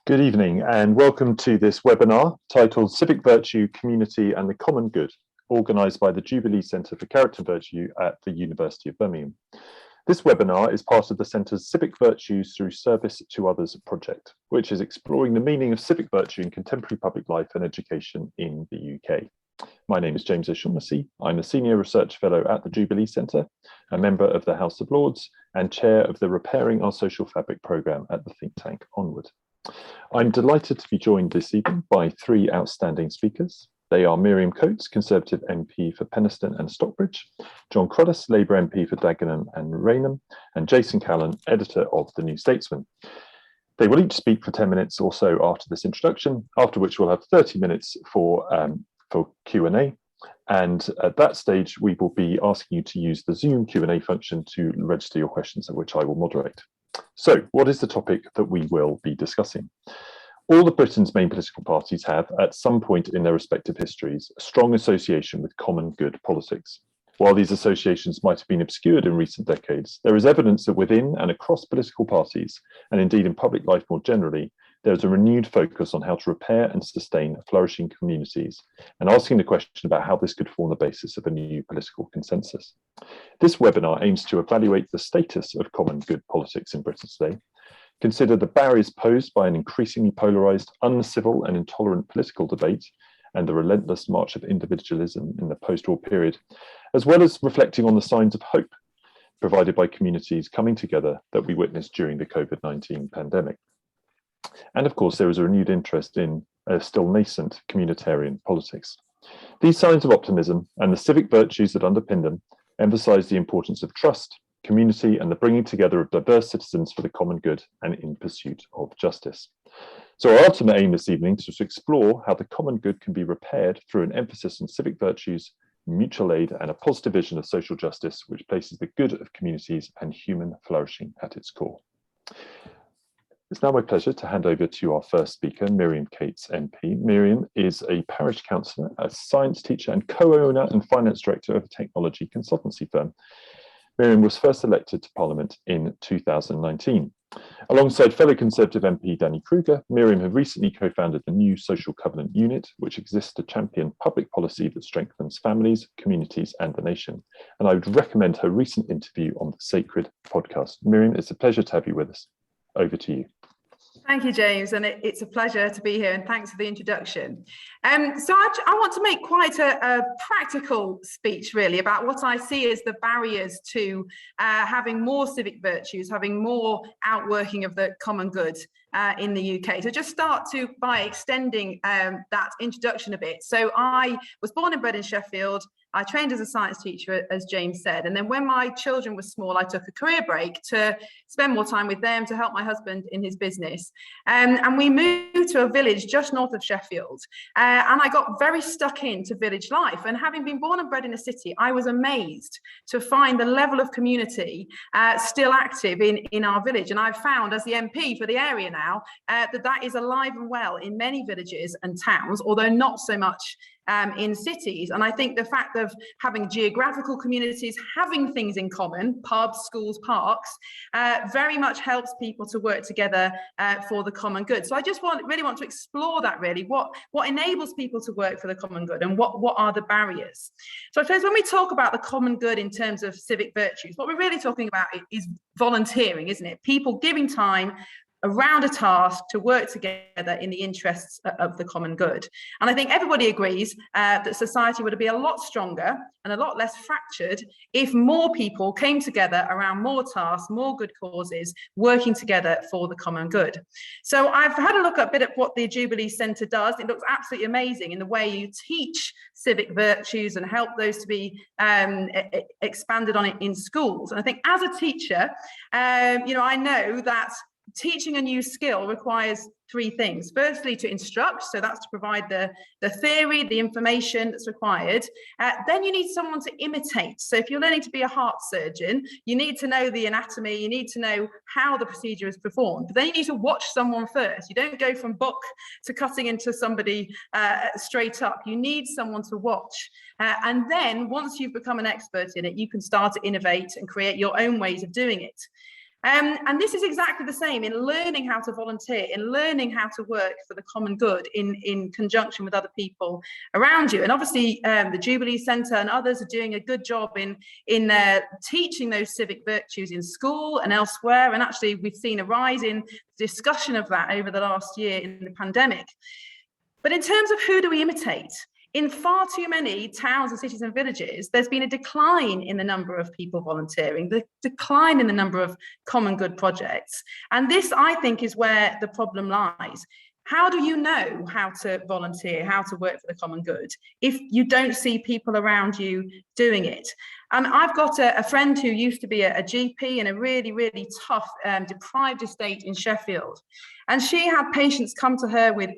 Good evening and welcome to this webinar titled Civic Virtue, Community and the Common Good, organised by the Jubilee Centre for Character and Virtue at the University of Birmingham. This webinar is part of the Centre's Civic Virtues Through Service to Others project, which is exploring the meaning of civic virtue in contemporary public life and education in the UK. My name is James O'Shaughnessy. I'm a Senior Research Fellow at the Jubilee Centre, a member of the House of Lords and Chair of the Repairing Our Social Fabric programme at the think tank Onward. I'm delighted to be joined this evening by three outstanding speakers. They are Miriam Coates, Conservative MP for Penistone and Stocksbridge, John Cruddas, Labour MP for Dagenham and Rainham, and Jason Callan, Editor of the New Statesman. They will each speak for 10 minutes or so after this introduction, after which we'll have 30 minutes for Q&A. And at that stage, we will be asking you to use the Zoom Q&A function to register your questions, which I will moderate. So, what is the topic that we will be discussing? All of Britain's main political parties have, at some point in their respective histories, a strong association with common good politics. While these associations might have been obscured in recent decades, there is evidence that within and across political parties, and indeed in public life more generally, there is a renewed focus on how to repair and sustain flourishing communities, and asking the question about how this could form the basis of a new political consensus. This webinar aims to evaluate the status of common good politics in Britain today, consider the barriers posed by an increasingly polarised, uncivil and intolerant political debate, and the relentless march of individualism in the post-war period, as well as reflecting on the signs of hope provided by communities coming together that we witnessed during the COVID-19 pandemic. And of course, there is a renewed interest in still nascent communitarian politics. These signs of optimism and the civic virtues that underpin them emphasise the importance of trust, community, and the bringing together of diverse citizens for the common good and in pursuit of justice. So our ultimate aim this evening is to explore how the common good can be repaired through an emphasis on civic virtues, mutual aid, and a positive vision of social justice, which places the good of communities and human flourishing at its core. It's now my pleasure to hand over to our first speaker, Miriam Coates MP. Miriam is a parish councillor, a science teacher and co-owner and finance director of a technology consultancy firm. Miriam was first elected to Parliament in 2019. Alongside fellow Conservative MP Danny Kruger, Miriam have recently co-founded the new Social Covenant Unit, which exists to champion public policy that strengthens families, communities and the nation. And I would recommend her recent interview on the Sacred podcast. Miriam, it's a pleasure to have you with us. Over to you. Thank you, James, and it's a pleasure to be here, and thanks for the introduction. So I want to make quite a practical speech, really, about what I see as the barriers to having more civic virtues, having more outworking of the common good in the UK. So just start by extending that introduction a bit. So I was born and bred in Sheffield. I trained as a science teacher, as James said, and then when my children were small, I took a career break to spend more time with them, to help my husband in his business. And we moved to a village just north of Sheffield, and I got very stuck into village life. And having been born and bred in a city, I was amazed to find the level of community still active in our village. And I've found, as the MP for the area now, that is alive and well in many villages and towns, although not so much in cities. And I think the fact of having geographical communities, having things in common, pubs, schools, parks, very much helps people to work together for the common good. So I just really want to explore that, really, what enables people to work for the common good and what are the barriers. So I suppose when we talk about the common good in terms of civic virtues, what we're really talking about is volunteering, isn't it? People giving time around a task to work together in the interests of the common good. And I think everybody agrees that society would be a lot stronger and a lot less fractured if more people came together around more tasks, more good causes, working together for the common good. So I've had a look at a bit at what the Jubilee Centre does. It looks absolutely amazing in the way you teach civic virtues and help those to be expanded on it in schools. And I think as a teacher, I know that teaching a new skill requires three things. Firstly, to instruct, so that's to provide the theory, the information that's required. Then you need someone to imitate. So if you're learning to be a heart surgeon, you need to know the anatomy, you need to know how the procedure is performed. But then you need to watch someone first. You don't go from book to cutting into somebody straight up. You need someone to watch. And then once you've become an expert in it, you can start to innovate and create your own ways of doing it. And this is exactly the same in learning how to volunteer, in learning how to work for the common good in conjunction with other people around you. And obviously the Jubilee Centre and others are doing a good job in teaching those civic virtues in school and elsewhere. And actually we've seen a rise in discussion of that over the last year in the pandemic. But in terms of who do we imitate? In far too many towns and cities and villages, there's been a decline in the number of people volunteering, the decline in the number of common good projects. And this, I think, is where the problem lies. How do you know how to volunteer, how to work for the common good, if you don't see people around you doing it? I've got a friend who used to be a GP in a really, really tough, deprived estate in Sheffield. And she had patients come to her with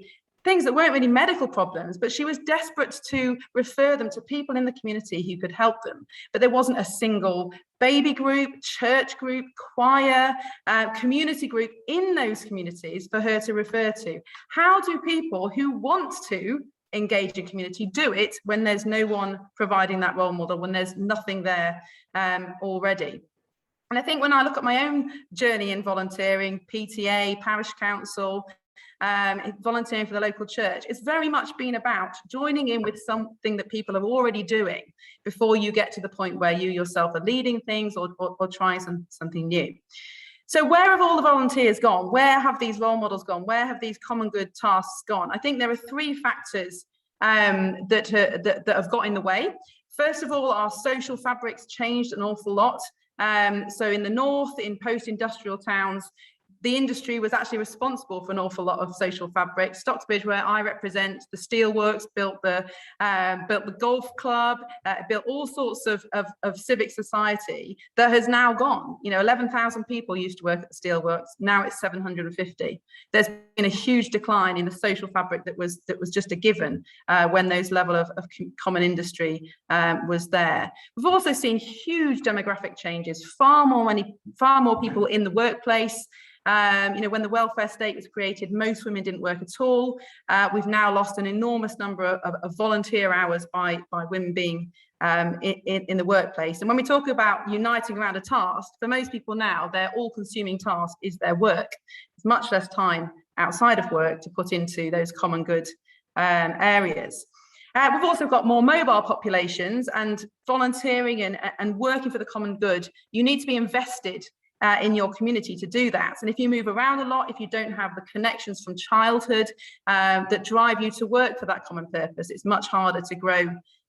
things that weren't really medical problems, but she was desperate to refer them to people in the community who could help them. But there wasn't a single baby group, church group, choir, community group in those communities for her to refer to. How do people who want to engage in community do it when there's no one providing that role model, when there's nothing there already? And I think when I look at my own journey in volunteering, PTA, parish council, volunteering for the local church, it's very much been about joining in with something that people are already doing before you get to the point where you yourself are leading things or trying something new. So where have all the volunteers gone? Where have these role models gone? Where have these common good tasks gone? I think there are three factors that have got in the way. First of all, our social fabric's changed an awful lot. So in the north, in post-industrial towns, the industry was actually responsible for an awful lot of social fabric. Stocksbridge, where I represent, the steelworks built the golf club, built all sorts of civic society that has now gone. 11,000 people used to work at the steelworks. Now it's 750. There's been a huge decline in the social fabric that was just a given when those level of common industry was there. We've also seen huge demographic changes. Far more people in the workplace. When the welfare state was created, most women didn't work at all. We've now lost an enormous number of volunteer hours by women being in the workplace. And when we talk about uniting around a task, for most people now, their all-consuming task is their work. There's much less time outside of work to put into those common good areas. We've also got more mobile populations, and volunteering and working for the common good, you need to be invested in your community to do that. And if you move around a lot, if you don't have the connections from childhood that drive you to work for that common purpose, it's much harder to grow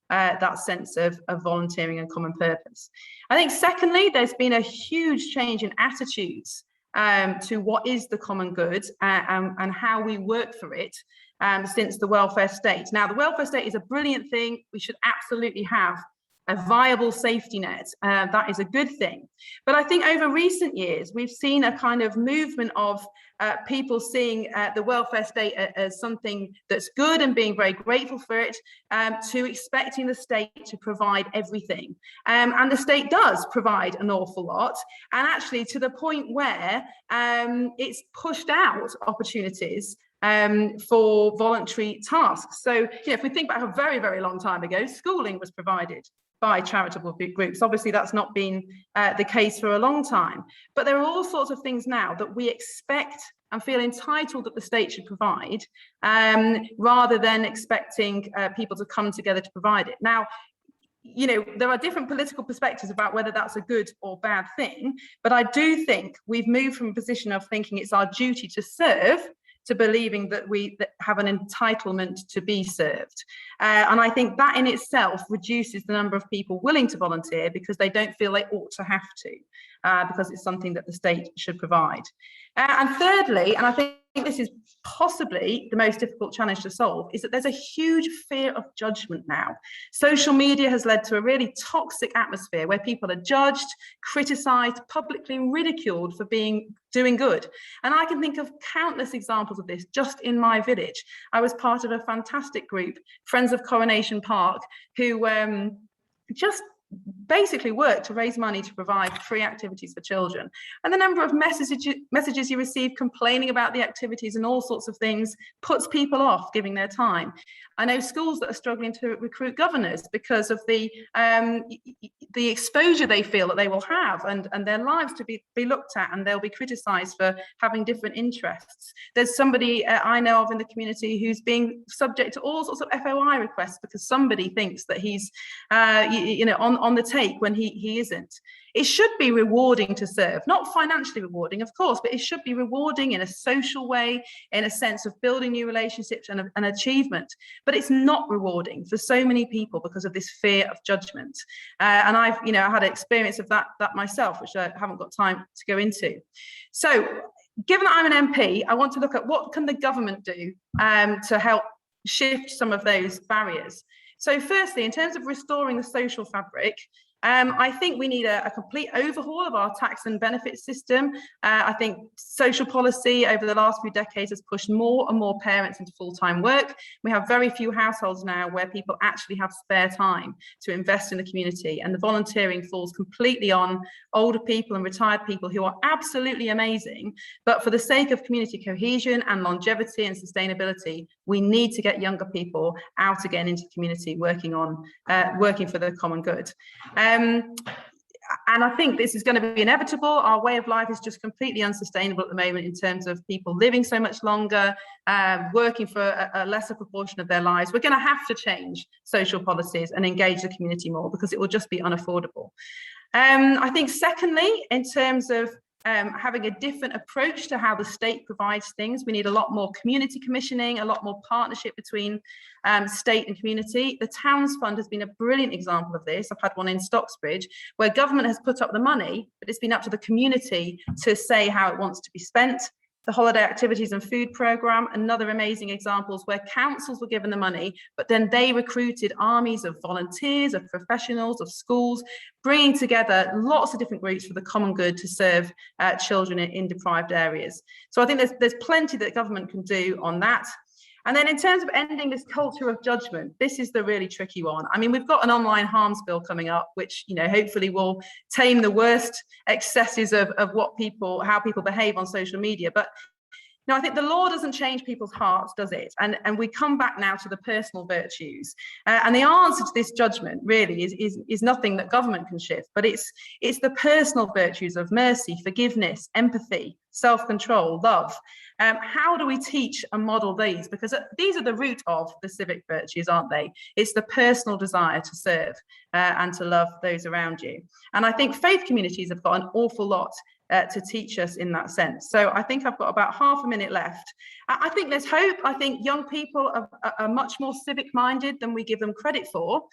that sense of volunteering and common purpose. I think secondly, there's been a huge change in attitudes to what is the common good and how we work for it since the welfare state. Now, the welfare state is a brilliant thing. We should absolutely have a viable safety net. That is a good thing. But I think over recent years, we've seen a kind of movement of people seeing the welfare state as something that's good and being very grateful for it, to expecting the state to provide everything. And the state does provide an awful lot, and actually to the point where it's pushed out opportunities for voluntary tasks. So, if we think back a very, very long time ago, schooling was provided by charitable groups. Obviously, that's not been the case for a long time. But there are all sorts of things now that we expect and feel entitled that the state should provide, rather than expecting people to come together to provide it. Now, there are different political perspectives about whether that's a good or bad thing, but I do think we've moved from a position of thinking it's our duty to serve to believing that we have an entitlement to be served. And I think that in itself reduces the number of people willing to volunteer because they don't feel they ought to have to, because it's something that the state should provide. And thirdly, and I think this is possibly the most difficult challenge to solve, is that there's a huge fear of judgment now. Social media has led to a really toxic atmosphere where people are judged, criticised, publicly ridiculed for doing good. And I can think of countless examples of this just in my village. I was part of a fantastic group, Friends of Coronation Park, who just basically work to raise money to provide free activities for children. And the number of messages you receive complaining about the activities and all sorts of things puts people off giving their time. I know schools that are struggling to recruit governors because of the exposure they feel that they will have, and their lives to be looked at, and they'll be criticised for having different interests. There's somebody I know of in the community who's being subject to all sorts of FOI requests because somebody thinks that he's on the take when he isn't. It should be rewarding to serve, not financially rewarding, of course, but it should be rewarding in a social way, in a sense of building new relationships and an achievement. But it's not rewarding for so many people because of this fear of judgment. And I've had an experience of that myself, which I haven't got time to go into. So given that I'm an MP, I want to look at what can the government do to help shift some of those barriers. So firstly, in terms of restoring the social fabric, I think we need a complete overhaul of our tax and benefits system. I think social policy over the last few decades has pushed more and more parents into full-time work. We have very few households now where people actually have spare time to invest in the community, and the volunteering falls completely on older people and retired people who are absolutely amazing. But for the sake of community cohesion and longevity and sustainability, we need to get younger people out again into community working for the common good. And I think this is going to be inevitable. Our way of life is just completely unsustainable at the moment in terms of people living so much longer, working for a lesser proportion of their lives. We're going to have to change social policies and engage the community more because it will just be unaffordable. I think secondly, in terms of having a different approach to how the state provides things, we need a lot more community commissioning, a lot more partnership between state and community. The Towns Fund has been a brilliant example of this. I've had one in Stocksbridge where government has put up the money, but it's been up to the community to say how it wants to be spent. The holiday activities and food programme, another amazing examples where councils were given the money, but then they recruited armies of volunteers, of professionals, of schools, bringing together lots of different groups for the common good to serve children in deprived areas. So I think there's plenty that government can do on that. And then in terms of ending this culture of judgment, this is the really tricky one. I mean, we've got an online harms bill coming up, which, hopefully will tame the worst excesses of how people behave on social media. But I think the law doesn't change people's hearts, does it? And we come back now to the personal virtues. And the answer to this judgment really is nothing that government can shift, but it's the personal virtues of mercy, forgiveness, empathy, self-control, love. How do we teach and model these? Because these are the root of the civic virtues, aren't they? It's the personal desire to serve and to love those around you. And I think faith communities have got an awful lot to teach us in that sense. So I think I've got about half a minute left. I think there's hope. I think young people are much more civic minded than we give them credit for,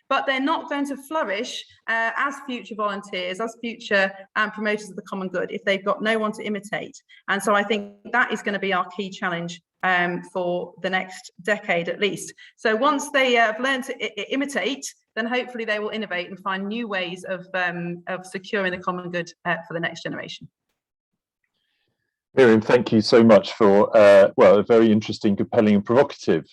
but they're not going to flourish as future volunteers, as future promoters of the common good if they've got no one to imitate. And so I think that is going to be our key challenge for the next decade at least. So once they have learned to imitate, then hopefully they will innovate and find new ways of securing the common good for the next generation. Miriam, thank you so much for a very interesting, compelling, and provocative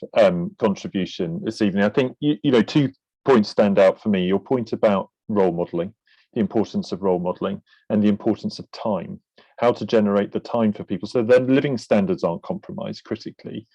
contribution this evening. I think 2 points stand out for me. Your point about role modelling, the importance of role modelling, and the importance of time. How to generate the time for people so their living standards aren't compromised critically,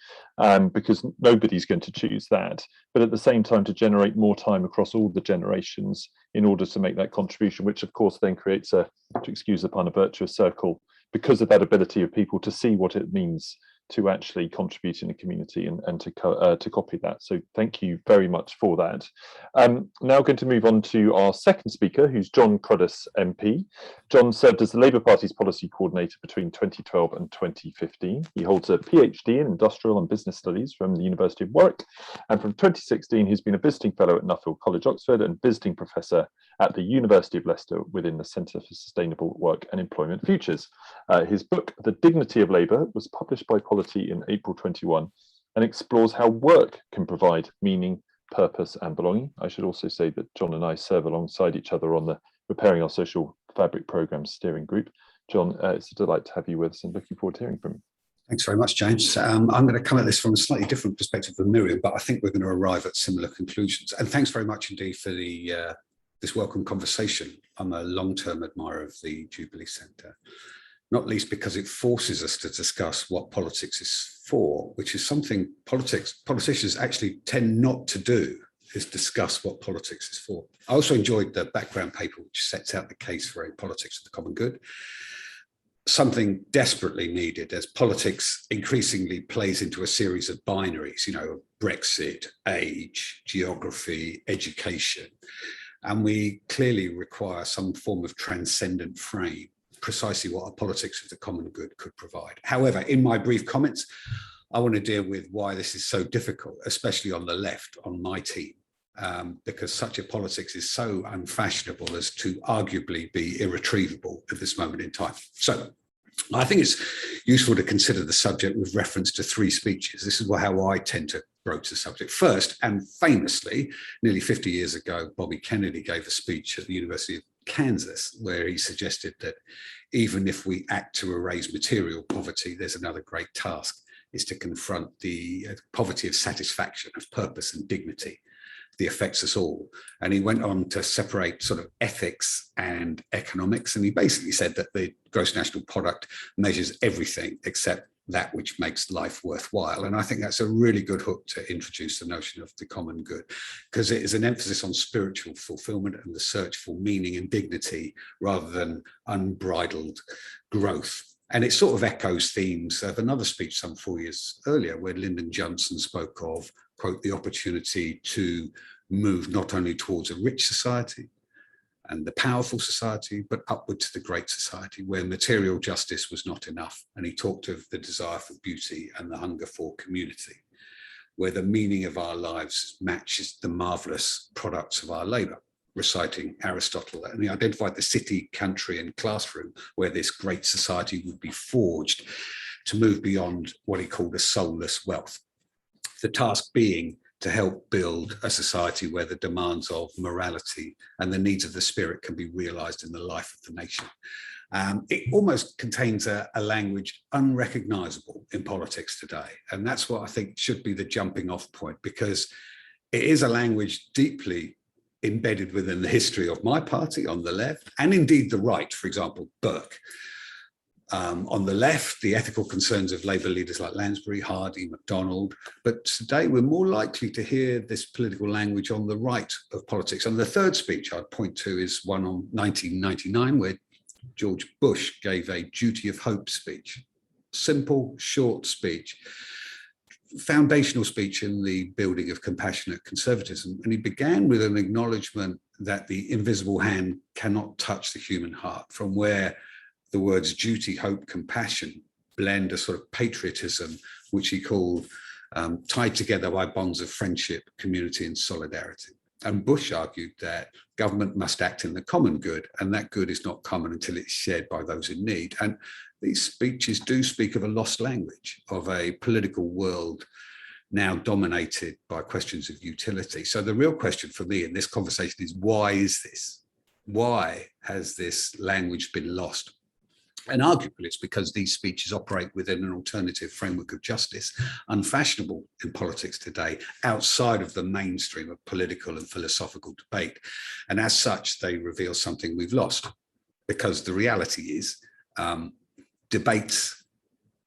because nobody's going to choose that. But at the same time, to generate more time across all the generations in order to make that contribution, which of course then creates to excuse the pun, a virtuous circle, because of that ability of people to see what it means to actually contribute in a community and to copy that. So thank you very much for that. Now going to move on to our second speaker, who's John Kradis Mp. John served as the Labour Party's policy coordinator between 2012 and 2015. He holds a PhD in industrial and business studies from the University of Warwick, and from 2016 he's been a visiting fellow at Nuffield College, Oxford, and visiting professor at the University of Leicester within the Centre for Sustainable Work and Employment Futures. His book, The Dignity of Labour, was published by Polity in April 21 and explores how work can provide meaning, purpose and belonging. I should also say that John and I serve alongside each other on the Repairing Our Social Fabric Programme steering group. John, it's a delight to have you with us and looking forward to hearing from you. Thanks very much, James. I'm going to come at this from a slightly different perspective than Miriam, but I think we're going to arrive at similar conclusions. And thanks very much indeed for the this welcome conversation. I'm a long-term admirer of the Jubilee Centre, not least because it forces us to discuss what politics is for, which is something politicians actually tend not to do, is discuss what politics is for. I also enjoyed the background paper, which sets out the case for a politics of the common good, something desperately needed as politics increasingly plays into a series of binaries, you know, Brexit, age, geography, education. And we clearly require some form of transcendent frame, precisely what a politics of the common good could provide. However, in my brief comments, I want to deal with why this is so difficult, especially on the left, on my team, because such a politics is so unfashionable as to arguably be irretrievable at this moment in time. So I think it's useful to consider the subject with reference to three speeches. This is how I tend to broach the subject. First, and famously, nearly 50 years ago, Bobby Kennedy gave a speech at the University of Kansas, where he suggested that even if we act to erase material poverty, there's another great task, is to confront the poverty of satisfaction, of purpose and dignity that affects us all. And he went on to separate sort of ethics and economics. And he basically said that the gross national product measures everything except that which makes life worthwhile. And I think that's a really good hook to introduce the notion of the common good, because it is an emphasis on spiritual fulfillment and the search for meaning and dignity rather than unbridled growth. And it sort of echoes themes of another speech some 4 years earlier, where Lyndon Johnson spoke of, quote, the opportunity to move not only towards a rich society and the powerful society, but upward to the great society where material justice was not enough. And he talked of the desire for beauty and the hunger for community, where the meaning of our lives matches the marvelous products of our labor, reciting Aristotle. And he identified the city, country, and classroom where this great society would be forged to move beyond what he called a soulless wealth. The task being to help build a society where the demands of morality and the needs of the spirit can be realized in the life of the nation. It almost contains a language unrecognizable in politics today. And that's what I think should be the jumping off point, because it is a language deeply embedded within the history of my party on the left, and indeed the right, for example, Burke. On the left, the ethical concerns of Labour leaders like Lansbury, Hardy, MacDonald. But today we're more likely to hear this political language on the right of politics. And the third speech I'd point to is one on 1999, where George Bush gave a duty of hope speech. Simple, short speech, foundational speech in the building of compassionate conservatism. And he began with an acknowledgement that the invisible hand cannot touch the human heart, from where the words duty, hope, compassion blend a sort of patriotism, which he called tied together by bonds of friendship, community, and solidarity. And Bush argued that government must act in the common good, and that good is not common until it's shared by those in need. And these speeches do speak of a lost language, of a political world now dominated by questions of utility. So the real question for me in this conversation is, why is this? Why has this language been lost? And arguably it's because these speeches operate within an alternative framework of justice, unfashionable in politics today, outside of the mainstream of political and philosophical debate. And as such, they reveal something we've lost, because the reality is debates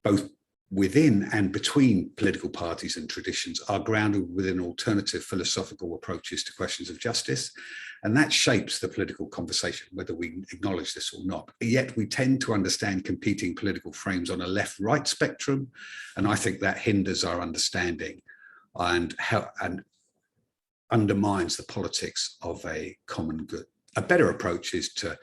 both within and between political parties and traditions are grounded within alternative philosophical approaches to questions of justice. And that shapes the political conversation, whether we acknowledge this or not. Yet we tend to understand competing political frames on a left-right spectrum. And I think that hinders our understanding and undermines the politics of a common good. A better approach is to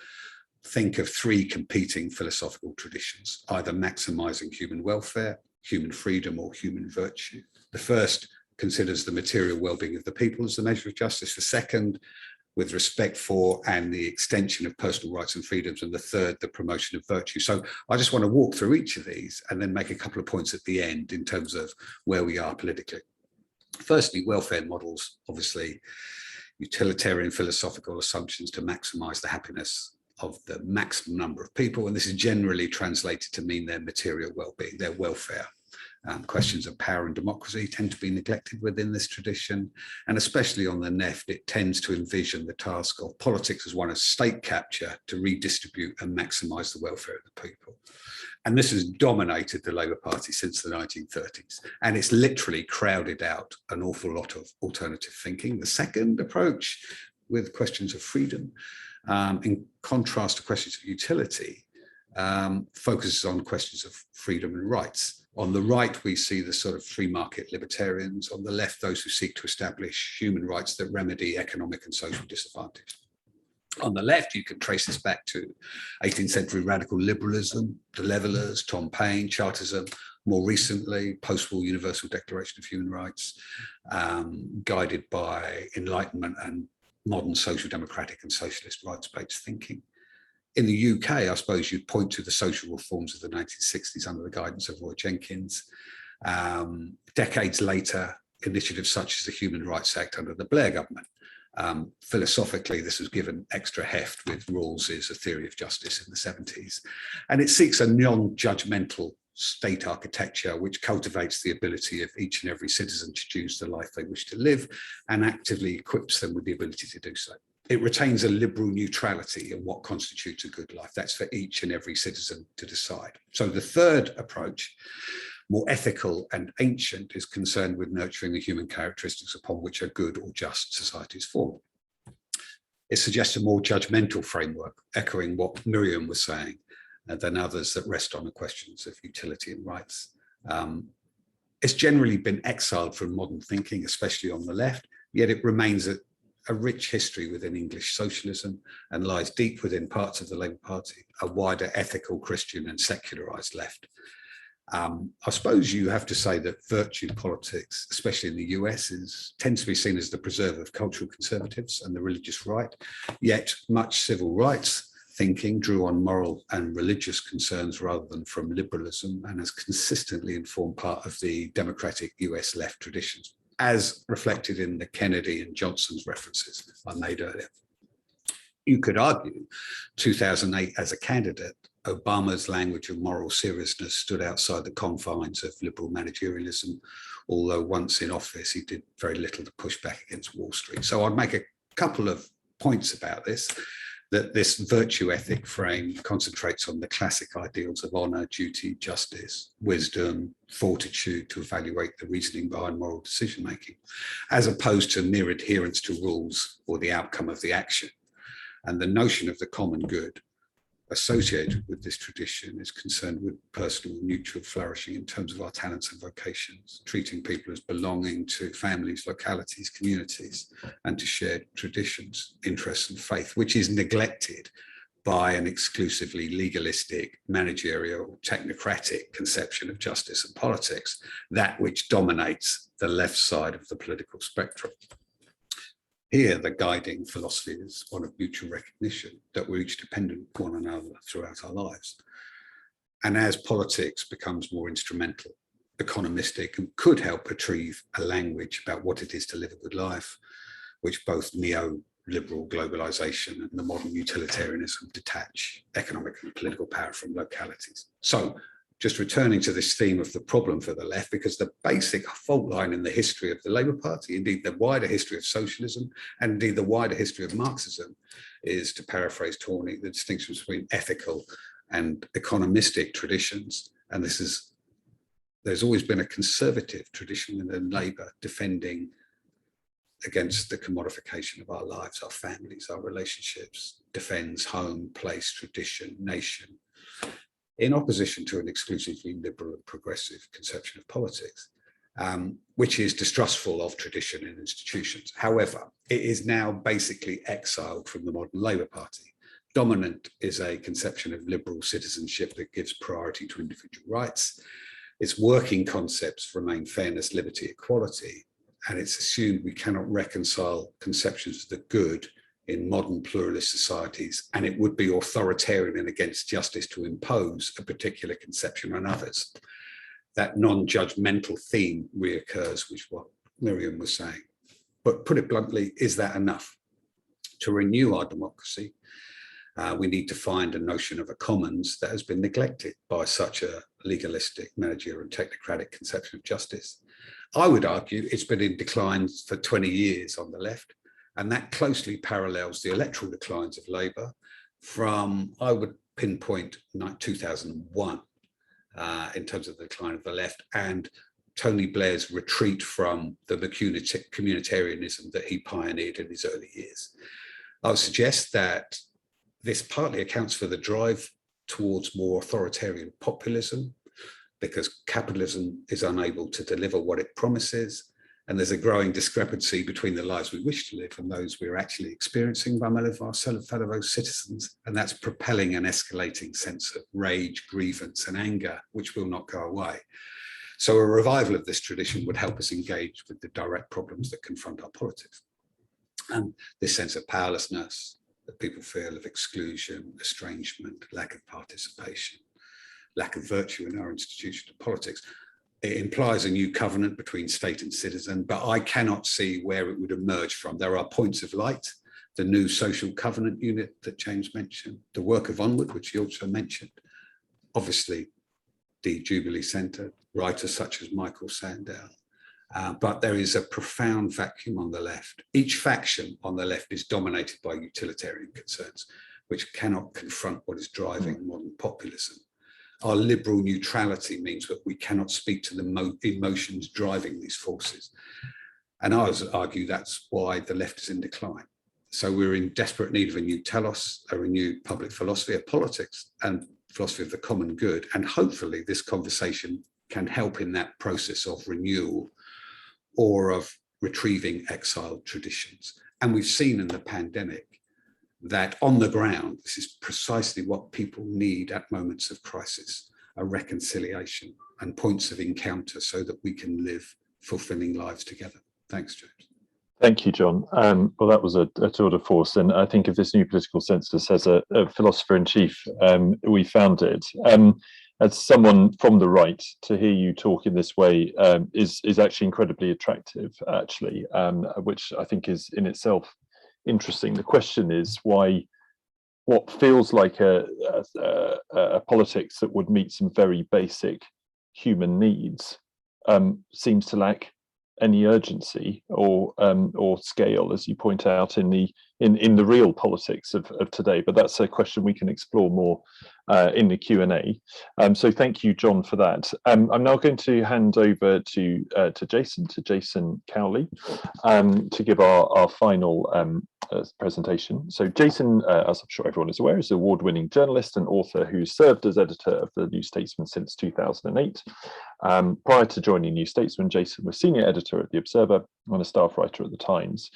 think of three competing philosophical traditions, either maximizing human welfare, human freedom, or human virtue. The first considers the material well-being of the people as the measure of justice. The second, with respect for and the extension of personal rights and freedoms. And the third, the promotion of virtue. So I just want to walk through each of these and then make a couple of points at the end in terms of where we are politically. Firstly, welfare models, obviously utilitarian philosophical assumptions to maximize the happiness of the maximum number of people. And this is generally translated to mean their material well-being, their welfare. Questions of power and democracy tend to be neglected within this tradition, and especially on the left, it tends to envision the task of politics as one of state capture to redistribute and maximise the welfare of the people. And this has dominated the Labour Party since the 1930s, and it's literally crowded out an awful lot of alternative thinking. The second approach, with questions of freedom, in contrast to questions of utility, focuses on questions of freedom and rights. On the right, we see the sort of free market libertarians. On the left, those who seek to establish human rights that remedy economic and social disadvantage. On the left, you can trace this back to 18th century radical liberalism, the Levellers, Tom Paine, Chartism, more recently, post-war Universal Declaration of Human Rights, guided by Enlightenment and modern social democratic and socialist rights-based thinking. In the UK, I suppose you'd point to the social reforms of the 1960s under the guidance of Roy Jenkins. Decades later, initiatives such as the Human Rights Act under the Blair government. Philosophically, this was given extra heft with Rawls's A Theory of Justice in the 70s. And it seeks a non-judgmental state architecture which cultivates the ability of each and every citizen to choose the life they wish to live and actively equips them with the ability to do so. It retains a liberal neutrality in what constitutes a good life. That's for each and every citizen to decide. So the third approach, more ethical and ancient, is concerned with nurturing the human characteristics upon which a good or just society is formed. It suggests a more judgmental framework, echoing what Miriam was saying, than others that rest on the questions of utility and rights. It's generally been exiled from modern thinking, especially on the left, yet it remains a rich history within English socialism and lies deep within parts of the Labour Party, a wider ethical, Christian and secularised left. I suppose you have to say that virtue politics, especially in the US, tends to be seen as the preserve of cultural conservatives and the religious right, yet much civil rights thinking drew on moral and religious concerns rather than from liberalism, and has consistently informed part of the democratic US left traditions, as reflected in the Kennedy and Johnson's references I made earlier. You could argue 2008 as a candidate, Obama's language of moral seriousness stood outside the confines of liberal managerialism, although once in office, he did very little to push back against Wall Street. So I'd make a couple of points about this, that this virtue ethic frame concentrates on the classic ideals of honour, duty, justice, wisdom, fortitude to evaluate the reasoning behind moral decision-making, as opposed to mere adherence to rules or the outcome of the action. And the notion of the common good associated with this tradition is concerned with personal mutual flourishing in terms of our talents and vocations, treating people as belonging to families, localities, communities, and to shared traditions, interests and faith, which is neglected by an exclusively legalistic, managerial, technocratic conception of justice and politics, that which dominates the left side of the political spectrum. Here, the guiding philosophy is one of mutual recognition, that we're each dependent on one another throughout our lives. And as politics becomes more instrumental, economistic, and could help retrieve a language about what it is to live a good life, which both neoliberal globalization and the modern utilitarianism detach economic and political power from localities. So, just returning to this theme of the problem for the left, because the basic fault line in the history of the Labour Party, indeed the wider history of socialism, and indeed the wider history of Marxism, is, to paraphrase Tawney, the distinction between ethical and economistic traditions. And there's always been a conservative tradition within Labour defending against the commodification of our lives, our families, our relationships, defends home, place, tradition, nation, in opposition to an exclusively liberal and progressive conception of politics, which is distrustful of tradition and institutions. However, it is now basically exiled from the modern Labour Party. Dominant is a conception of liberal citizenship that gives priority to individual rights. Its working concepts remain fairness, liberty, equality, and it's assumed we cannot reconcile conceptions of the good in modern pluralist societies, and it would be authoritarian and against justice to impose a particular conception on others. That non-judgmental theme reoccurs, which is what Miriam was saying. But put it bluntly, is that enough? To renew our democracy, We need to find a notion of a commons that has been neglected by such a legalistic, managerial and technocratic conception of justice. I would argue it's been in decline for 20 years on the left, and that closely parallels the electoral declines of Labour from, I would pinpoint 2001 in terms of the decline of the left, and Tony Blair's retreat from the communitarianism that he pioneered in his early years. I would suggest that this partly accounts for the drive towards more authoritarian populism, because capitalism is unable to deliver what it promises, and there's a growing discrepancy between the lives we wish to live and those we're actually experiencing by many of our fellow citizens, and that's propelling an escalating sense of rage, grievance and anger, which will not go away. So a revival of this tradition would help us engage with the direct problems that confront our politics. And this sense of powerlessness that people feel, of exclusion, estrangement, lack of participation, lack of virtue in our institution of politics, it implies a new covenant between state and citizen, but I cannot see where it would emerge from. There are points of light, the new social covenant unit that James mentioned, the work of Onward, which he also mentioned, obviously the Jubilee Centre, writers such as Michael Sandel, but there is a profound vacuum on the left. Each faction on the left is dominated by utilitarian concerns, which cannot confront what is driving modern populism. Our liberal neutrality means that we cannot speak to the emotions driving these forces. And I would argue that's why the left is in decline. So we're in desperate need of a new telos, a renewed public philosophy of politics and philosophy of the common good. And hopefully this conversation can help in that process of renewal or of retrieving exiled traditions. And we've seen in the pandemic that on the ground, this is precisely what people need at moments of crisis, a reconciliation and points of encounter so that we can live fulfilling lives together. Thanks, James. Thank you, John. Well, that was a tour de force, and I think if this new political census has a philosopher-in-chief, we found it. As someone from the right, to hear you talk in this way is actually incredibly attractive, actually, which I think is in itself interesting. The question is why what feels like a politics that would meet some very basic human needs seems to lack any urgency or scale, as you point out, in the real politics of today. But that's a question we can explore more in the Q&A. So thank you, John, for that. I'm now going to hand over to Jason Cowley, to give our final presentation. So Jason, as I'm sure everyone is aware, is an award-winning journalist and author who served as editor of the New Statesman since 2008. Prior to joining New Statesman, Jason was senior editor at The Observer and a staff writer at The Times.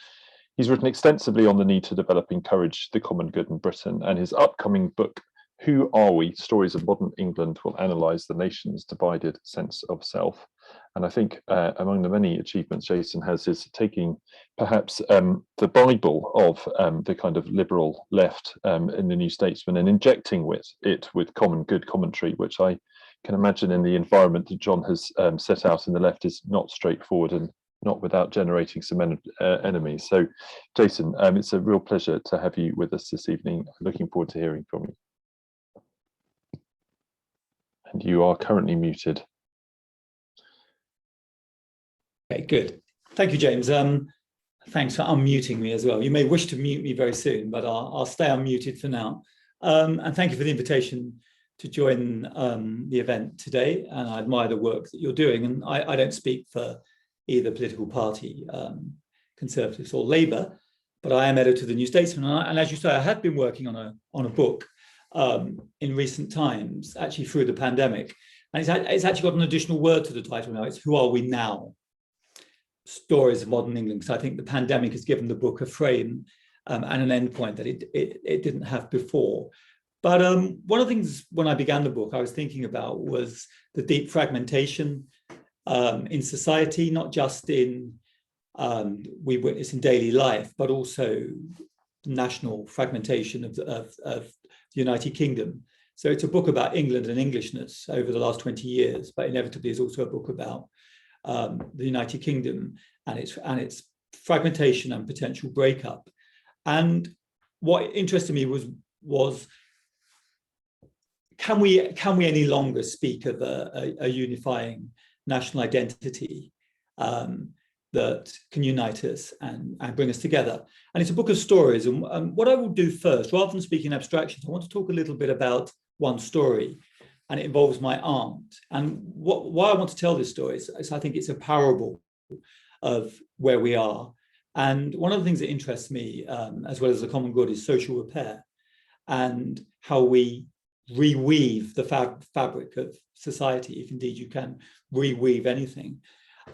He's written extensively on the need to develop and encourage the common good in Britain, and his upcoming book, Who Are We? Stories of Modern England, will analyse the nation's divided sense of self. And I think among the many achievements Jason has is taking perhaps the Bible of the kind of liberal left in the New Statesman and injecting it with common good commentary, which I can imagine in the environment that John has set out in the left is not straightforward and not without generating some enemies. So Jason, it's a real pleasure to have you with us this evening. Looking forward to hearing from you. And you are currently muted. Okay, good. Thank you, James. Thanks for unmuting me as well. You may wish to mute me very soon, but I'll stay unmuted for now. And thank you for the invitation to join the event today. And I admire the work that you're doing. And I don't speak for either political party, Conservatives or Labour, but I am editor of the New Statesman. And as you say, I have been working on a book in recent times, actually through the pandemic. And it's actually got an additional word to the title now. It's Who Are We Now? Stories of Modern England, because I think the pandemic has given the book a frame and an endpoint that it didn't have before. But one of the things when I began the book I was thinking about was the deep fragmentation in society, not just in we witness in daily life, but also national fragmentation of the United Kingdom. So it's a book about England and Englishness over the last 20 years, but inevitably is also a book about the United Kingdom and its fragmentation and potential breakup. And what interested me was was, can we any longer speak of a unifying national identity that can unite us and bring us together? And it's a book of stories. And what I will do first, rather than speaking abstractions, I want to talk a little bit about one story, and it involves my aunt. And why I want to tell this story is I think it's a parable of where we are. And one of the things that interests me, as well as the common good, is social repair and how we reweave the fabric of society, if indeed you can reweave anything.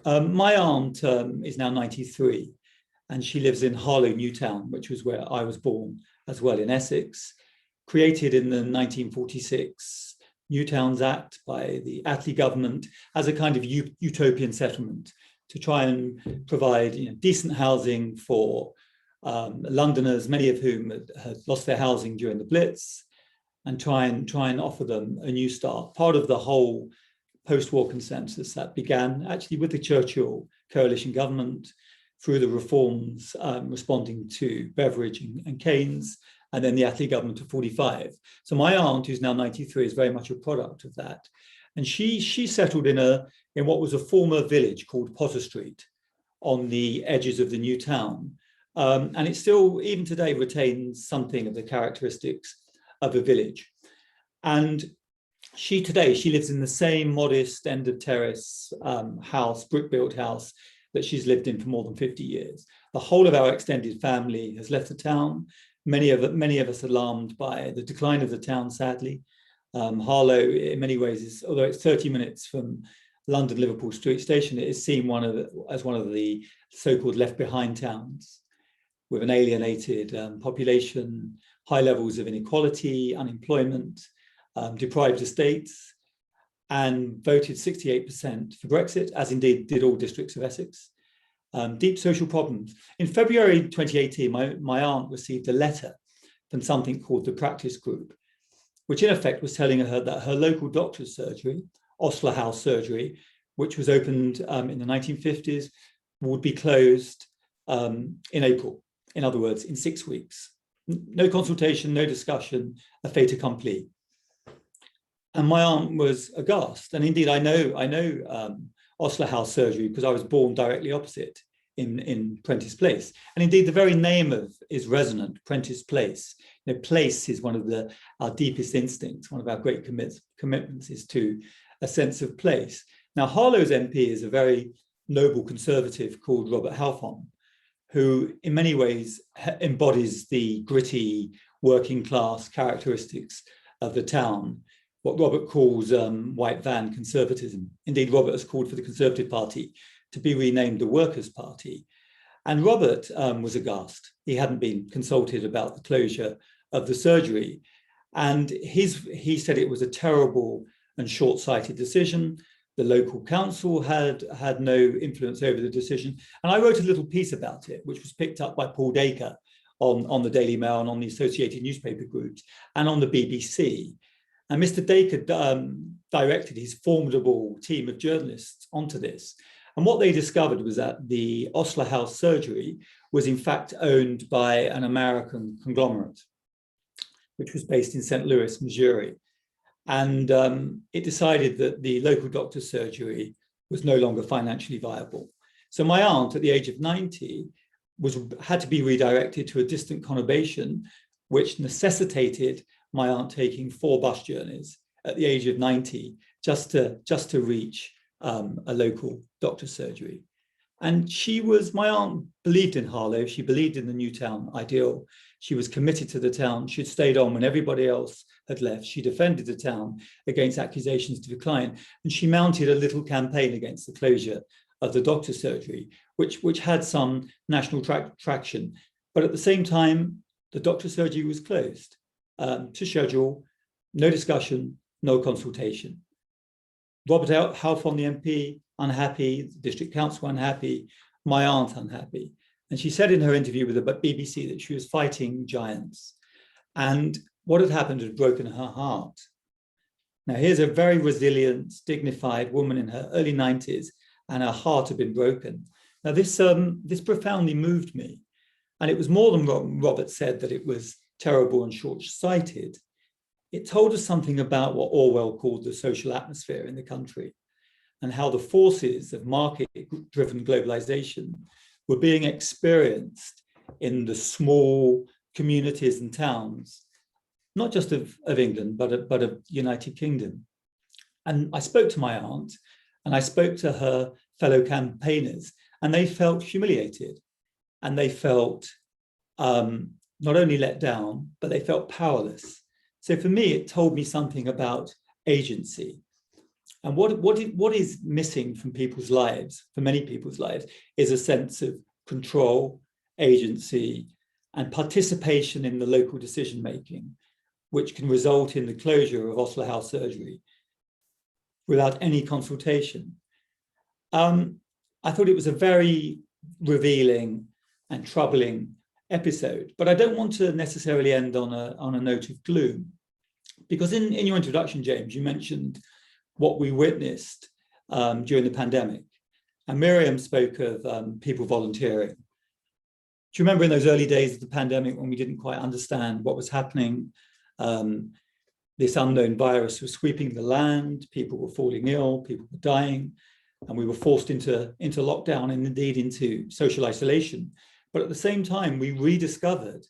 My aunt is now 93, and she lives in Harlow, Newtown, which was where I was born as well, in Essex, created in the 1946 Newtowns Act by the Attlee government as a kind of utopian settlement to try and provide decent housing for Londoners, many of whom had lost their housing during the Blitz, and try and offer them a new start. Part of the whole post-war consensus that began actually with the Churchill coalition government through the reforms responding to Beveridge and Keynes, and then the Attlee government of 45. So my aunt, who's now 93, is very much a product of that. And she settled in what was a former village called Potter Street on the edges of the new town. And it still, even today, retains something of the characteristics of a village. And she lives in the same modest end of terrace house, brick-built house, that she's lived in for more than 50 years. The whole of our extended family has left the town. Many of us alarmed by the decline of the town, sadly. Harlow, in many ways, although it's 30 minutes from London Liverpool Street Station, it is seen as one of the so-called left-behind towns, with an alienated population, high levels of inequality, unemployment, deprived estates, and voted 68% for Brexit, as indeed did all districts of Essex. Deep social problems. In February 2018, my aunt received a letter from something called the Practice Group, which in effect was telling her that her local doctor's surgery, Osler House Surgery, which was opened in the 1950s, would be closed in April. In other words, in 6 weeks. No consultation, no discussion, a fait accompli. And my aunt was aghast. And indeed, I know Osler House Surgery because I was born directly opposite in Prentice Place. And indeed, the very name is resonant, Prentice Place. Place is one of our deepest instincts. One of our great commitments is to a sense of place. Now, Harlow's MP is a very noble conservative called Robert Halfon, who in many ways embodies the gritty working class characteristics of the town, what Robert calls white van conservatism. Indeed, Robert has called for the Conservative Party to be renamed the Workers' Party. And Robert was aghast. He hadn't been consulted about the closure of the surgery. And he said it was a terrible and short-sighted decision. The local council had no influence over the decision. And I wrote a little piece about it, which was picked up by Paul Dacre on the Daily Mail and on the associated newspaper groups and on the BBC. And Mr. Dacre directed his formidable team of journalists onto this. And what they discovered was that the Osler House Surgery was in fact owned by an American conglomerate, which was based in St. Louis, Missouri. And it decided that the local doctor's surgery was no longer financially viable. So my aunt, at the age of 90, had to be redirected to a distant conurbation, which necessitated my aunt taking 4 bus journeys at the age of 90 just to reach a local doctor's surgery. And my aunt believed in Harlow. She believed in the new town ideal. She was committed to the town. She'd stayed on when everybody else had left. She defended the town against accusations to decline. And she mounted a little campaign against the closure of the doctor's surgery, which had some national traction. But at the same time, the doctor's surgery was closed to schedule, no discussion, no consultation. Robert Halfon, the MP, unhappy, the district council unhappy, my aunt unhappy. And she said in her interview with the BBC that she was fighting giants. And what had happened had broken her heart. Now, here's a very resilient, dignified woman in her early 90s, and her heart had been broken. Now, this profoundly moved me. And it was more than Robert said, that it was terrible and short-sighted, it told us something about what Orwell called the social atmosphere in the country, and how the forces of market-driven globalization were being experienced in the small communities and towns, not just of England, but of United Kingdom. And I spoke to my aunt, and I spoke to her fellow campaigners, and they felt humiliated, and they felt not only let down, but they felt powerless. So for me, it told me something about agency. And what is missing from people's lives, for many people's lives, is a sense of control, agency, and participation in the local decision-making, which can result in the closure of Osler House surgery without any consultation. I thought it was a very revealing and troubling episode, but I don't want to necessarily end on a note of gloom, because in your introduction, James, you mentioned what we witnessed during the pandemic, and Miriam spoke of people volunteering. Do you remember in those early days of the pandemic when we didn't quite understand what was happening? This unknown virus was sweeping the land, people were falling ill, people were dying, and we were forced into lockdown and indeed into social isolation. But at the same time, we rediscovered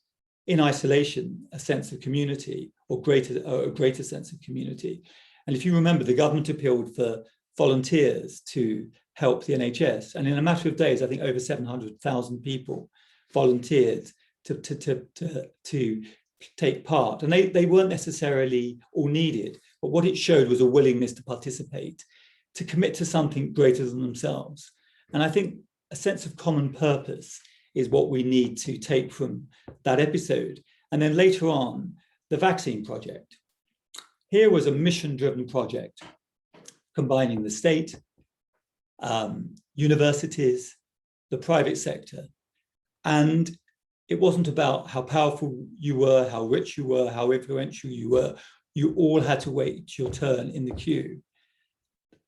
in isolation a sense of community, or a greater sense of community. And if you remember, the government appealed for volunteers to help the NHS. And in a matter of days, I think over 700,000 people volunteered to take part. And they weren't necessarily all needed, but what it showed was a willingness to participate, to commit to something greater than themselves. And I think a sense of common purpose is what we need to take from that episode. And then later on, the vaccine project. Here was a mission-driven project combining the state, universities, the private sector. And it wasn't about how powerful you were, how rich you were, how influential you were. You all had to wait your turn in the queue.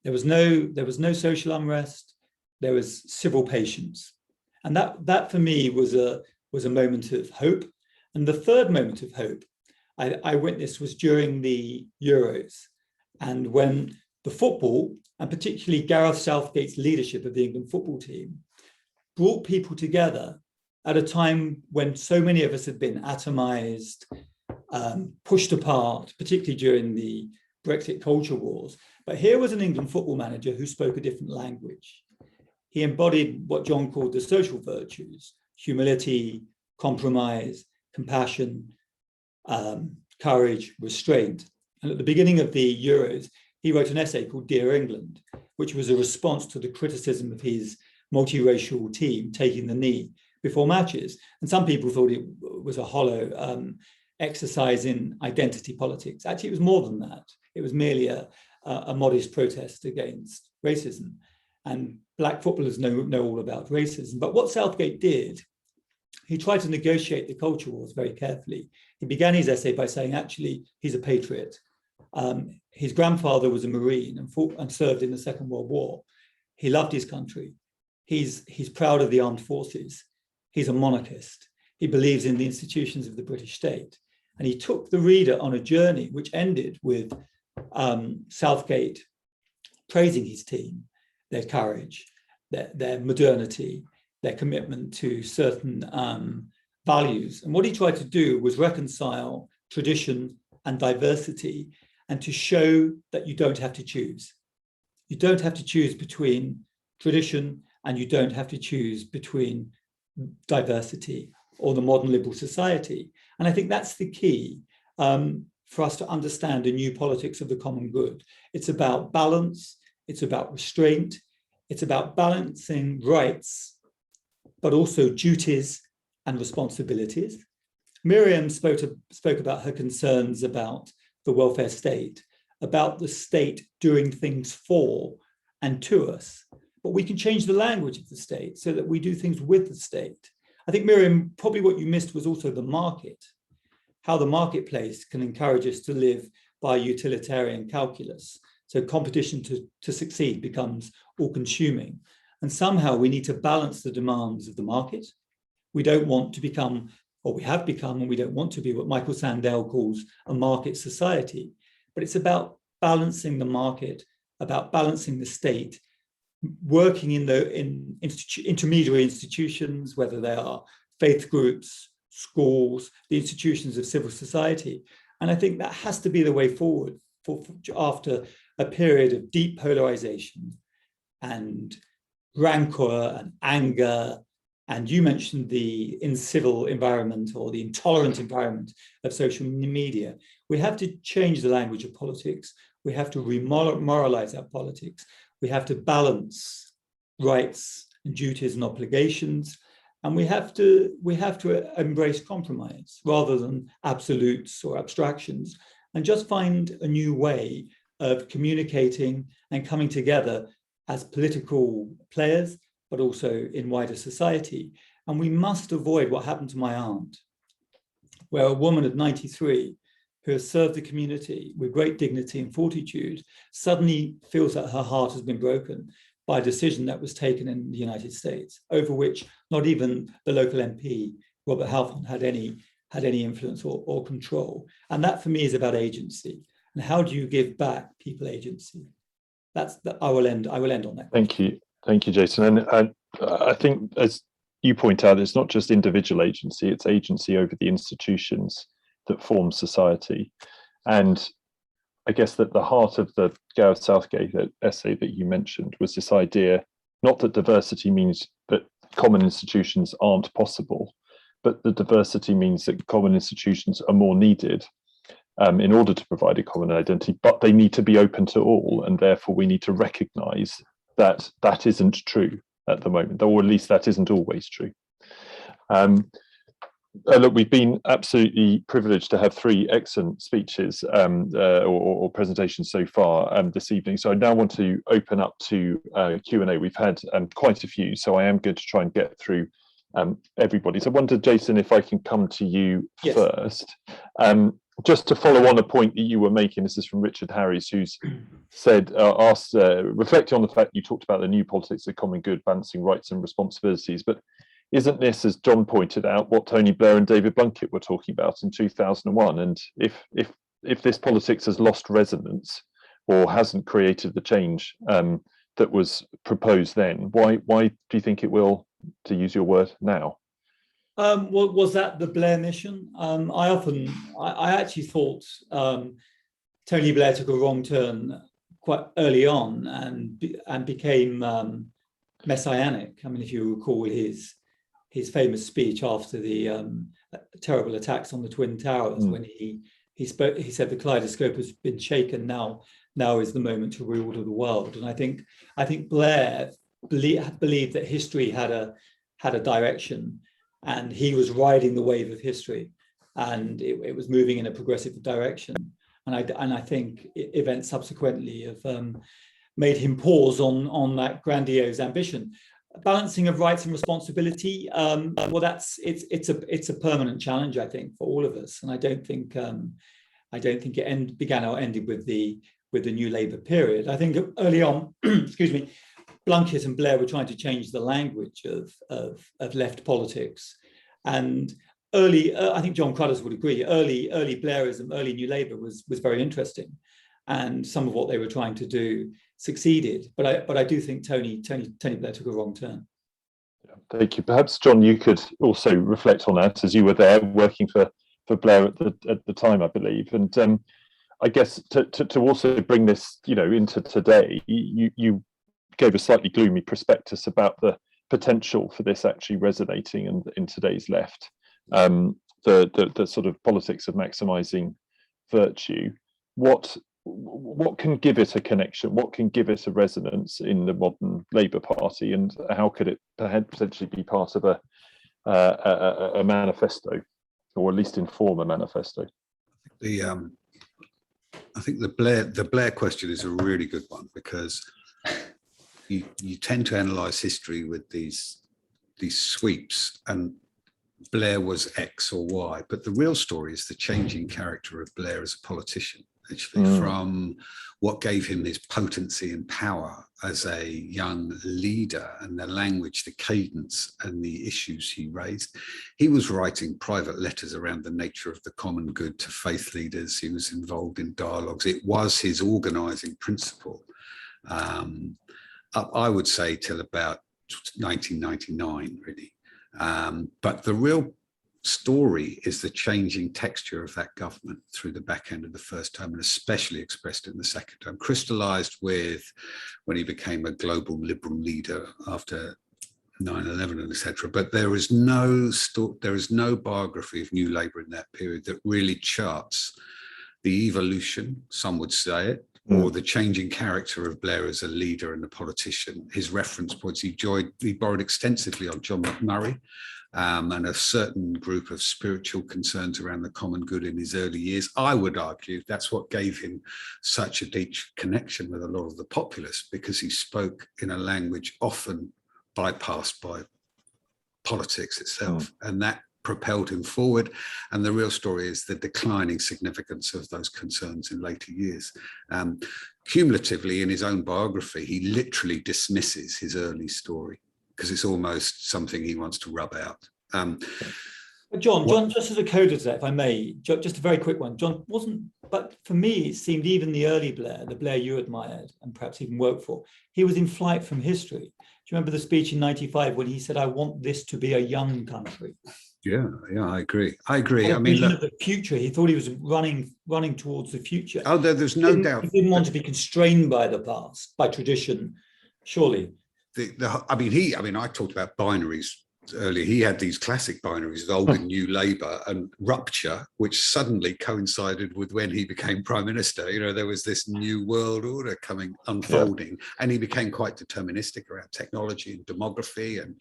There was no social unrest. There was civil patience. And that for me was a moment of hope. And the third moment of hope I witnessed was during the Euros, and when the football, and particularly Gareth Southgate's leadership of the England football team, brought people together at a time when so many of us had been atomized, pushed apart, particularly during the Brexit culture wars. But here was an England football manager who spoke a different language. He embodied what John called the social virtues: humility, compromise, compassion, courage, restraint. And at the beginning of the Euros, he wrote an essay called Dear England, which was a response to the criticism of his multiracial team taking the knee before matches. And some people thought it was a hollow exercise in identity politics. Actually, it was more than that. It was merely a modest protest against racism. And Black footballers know all about racism. But what Southgate did, he tried to negotiate the culture wars very carefully. He began his essay by saying, actually, he's a patriot. His grandfather was a Marine and fought and served in the Second World War. He loved his country. He's proud of the armed forces. He's a monarchist. He believes in the institutions of the British state. And he took the reader on a journey which ended with Southgate praising his team, their courage, their modernity, their commitment to certain values. And what he tried to do was reconcile tradition and diversity, and to show that you don't have to choose. You don't have to choose between tradition, and you don't have to choose between diversity or the modern liberal society. And I think that's the key for us to understand a new politics of the common good. It's about balance, it's about restraint, it's about balancing rights, but also duties and responsibilities. Miriam spoke about her concerns about the welfare state, about the state doing things for and to us. But we can change the language of the state so that we do things with the state. I think, Miriam, probably what you missed was also the market, how the marketplace can encourage us to live by utilitarian calculus. So competition to succeed becomes all-consuming. And somehow we need to balance the demands of the market. We don't want to become or we have become, and we don't want to be, what Michael Sandel calls a market society. But it's about balancing the market, about balancing the state, working in intermediary institutions, whether they are faith groups, schools, the institutions of civil society. And I think that has to be the way forward for after a period of deep polarization and rancor and anger. And you mentioned the incivil environment or the intolerant environment of social media. We have to change the language of politics. We have to remoralize our politics. We have to balance rights and duties and obligations. And we have to embrace compromise rather than absolutes or abstractions, and just find a new way of communicating and coming together as political players, but also in wider society. And we must avoid what happened to my aunt, where a woman of 93 who has served the community with great dignity and fortitude suddenly feels that her heart has been broken by a decision that was taken in the United States, over which not even the local MP, Robert Halfon, had any influence or control. And that for me is about agency. And how do you give back people agency? I will end on that. Thank you, Jason. And I think, as you point out, it's not just individual agency, it's agency over the institutions that form society. And I guess that the heart of the Gareth Southgate essay that you mentioned was this idea, not that diversity means that common institutions aren't possible, but the diversity means that common institutions are more needed in order to provide a common identity, but they need to be open to all, and therefore we need to recognise that that isn't true at the moment, or at least that isn't always true. Look, we've been absolutely privileged to have 3 excellent speeches or presentations so far this evening. So I now want to open up to Q&A. We've had quite a few, so I am going to try and get through everybody. So I wondered, Jason, if I can come to you first. Just to follow on a point that you were making, this is from Richard Harris, who's said, reflecting on the fact you talked about the new politics of common good, balancing rights and responsibilities, but isn't this, as John pointed out, what Tony Blair and David Blunkett were talking about in 2001? And if this politics has lost resonance or hasn't created the change that was proposed then, why do you think it will, to use your word, now? Was that the Blair mission? I actually thought Tony Blair took a wrong turn quite early on and became messianic. I mean, if you recall his famous speech after the terrible attacks on the Twin Towers, when he said the kaleidoscope has been shaken. Now is the moment to reorder the world. And I think Blair believed that history had a direction, and he was riding the wave of history, and it was moving in a progressive direction. And I think events subsequently have made him pause on that grandiose ambition. Balancing of rights and responsibility. Well, it's a permanent challenge, I think, for all of us. And I don't think it began or ended with the new Labour period. I think early on, excuse me, Blunkett and Blair were trying to change the language of left politics, and I think John Cruddas would agree. Early Blairism, early New Labour was very interesting, and some of what they were trying to do succeeded. But I do think Tony Blair took a wrong turn. Thank you. Perhaps, John, you could also reflect on that, as you were there working for Blair at the time, I believe. And I guess to also bring this, into today, you gave a slightly gloomy prospectus about the potential for this actually resonating in today's left, the sort of politics of maximising virtue. What can give it a connection? What can give it a resonance in the modern Labour Party, and how could it potentially be part of a manifesto, or at least inform a manifesto? I think the Blair question is a really good one, because you tend to analyse history with these sweeps, and Blair was X or Y, but the real story is the changing character of Blair as a politician, actually, from what gave him his potency and power as a young leader, and the language, the cadence and the issues he raised. He was writing private letters around the nature of the common good to faith leaders. He was involved in dialogues. It was his organising principle, I would say till about 1999, really. But the real story is the changing texture of that government through the back end of the first term, and especially expressed in the second term, crystallized with when he became a global liberal leader after 9/11 and etc. But there is no biography of New Labour in that period that really charts the evolution, some would say it, or the changing character of Blair as a leader and a politician. His reference points, he borrowed extensively on John McMurray, and a certain group of spiritual concerns around the common good in his early years. I would argue that's what gave him such a deep connection with a lot of the populace, because he spoke in a language often bypassed by politics itself, and that propelled him forward. And the real story is the declining significance of those concerns in later years. Cumulatively, in his own biography, he literally dismisses his early story, because it's almost something he wants to rub out. John, just as a coda to that, if I may, just a very quick one. John wasn't, but for me, it seemed even the early Blair, the Blair you admired and perhaps even worked for, he was in flight from history. Do you remember the speech in '95 when he said, "I want this to be a young country"? Yeah, I agree. I mean, look, the future. He thought he was running towards the future. Oh, there's no doubt. He didn't want to be constrained by the past, by tradition. Surely. I talked about binaries earlier. He had these classic binaries, old and new Labour and rupture, which suddenly coincided with when he became Prime Minister. You know, there was this new world order unfolding, and he became quite deterministic around technology and demography and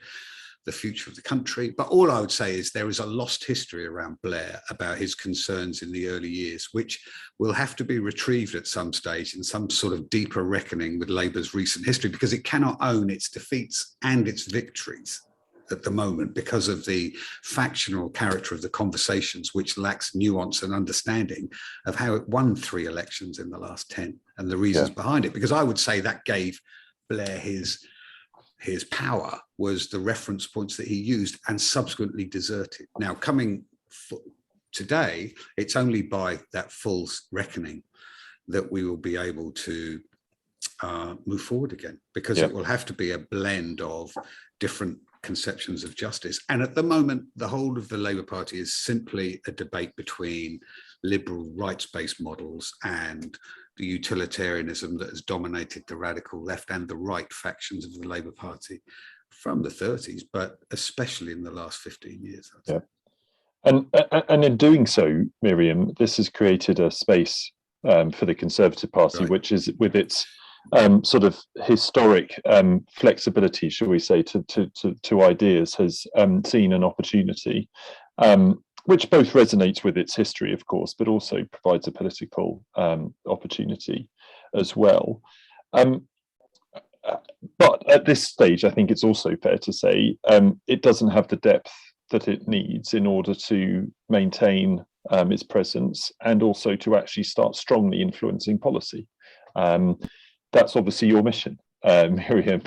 the future of the country. But all I would say is there is a lost history around Blair about his concerns in the early years, which will have to be retrieved at some stage in some sort of deeper reckoning with Labour's recent history, because it cannot own its defeats and its victories at the moment because of the factional character of the conversations, which lacks nuance and understanding of how it won 3 elections in the last 10 and the reasons behind it. Because I would say that gave Blair his power, was the reference points that he used and subsequently deserted. Now, coming today, it's only by that full reckoning that we will be able to move forward again, because it will have to be a blend of different conceptions of justice. And at the moment, the whole of the Labour Party is simply a debate between liberal rights-based models and the utilitarianism that has dominated the radical left and the right factions of the Labour Party from the 30s, but especially in the last 15 years. Yeah. And in doing so, Miriam, this has created a space for the Conservative Party, which is, with its sort of historic flexibility, shall we say, to ideas, has seen an opportunity, which both resonates with its history, of course, but also provides a political opportunity as well. But at this stage, I think it's also fair to say it doesn't have the depth that it needs in order to maintain its presence and also to actually start strongly influencing policy. That's obviously your mission, Miriam,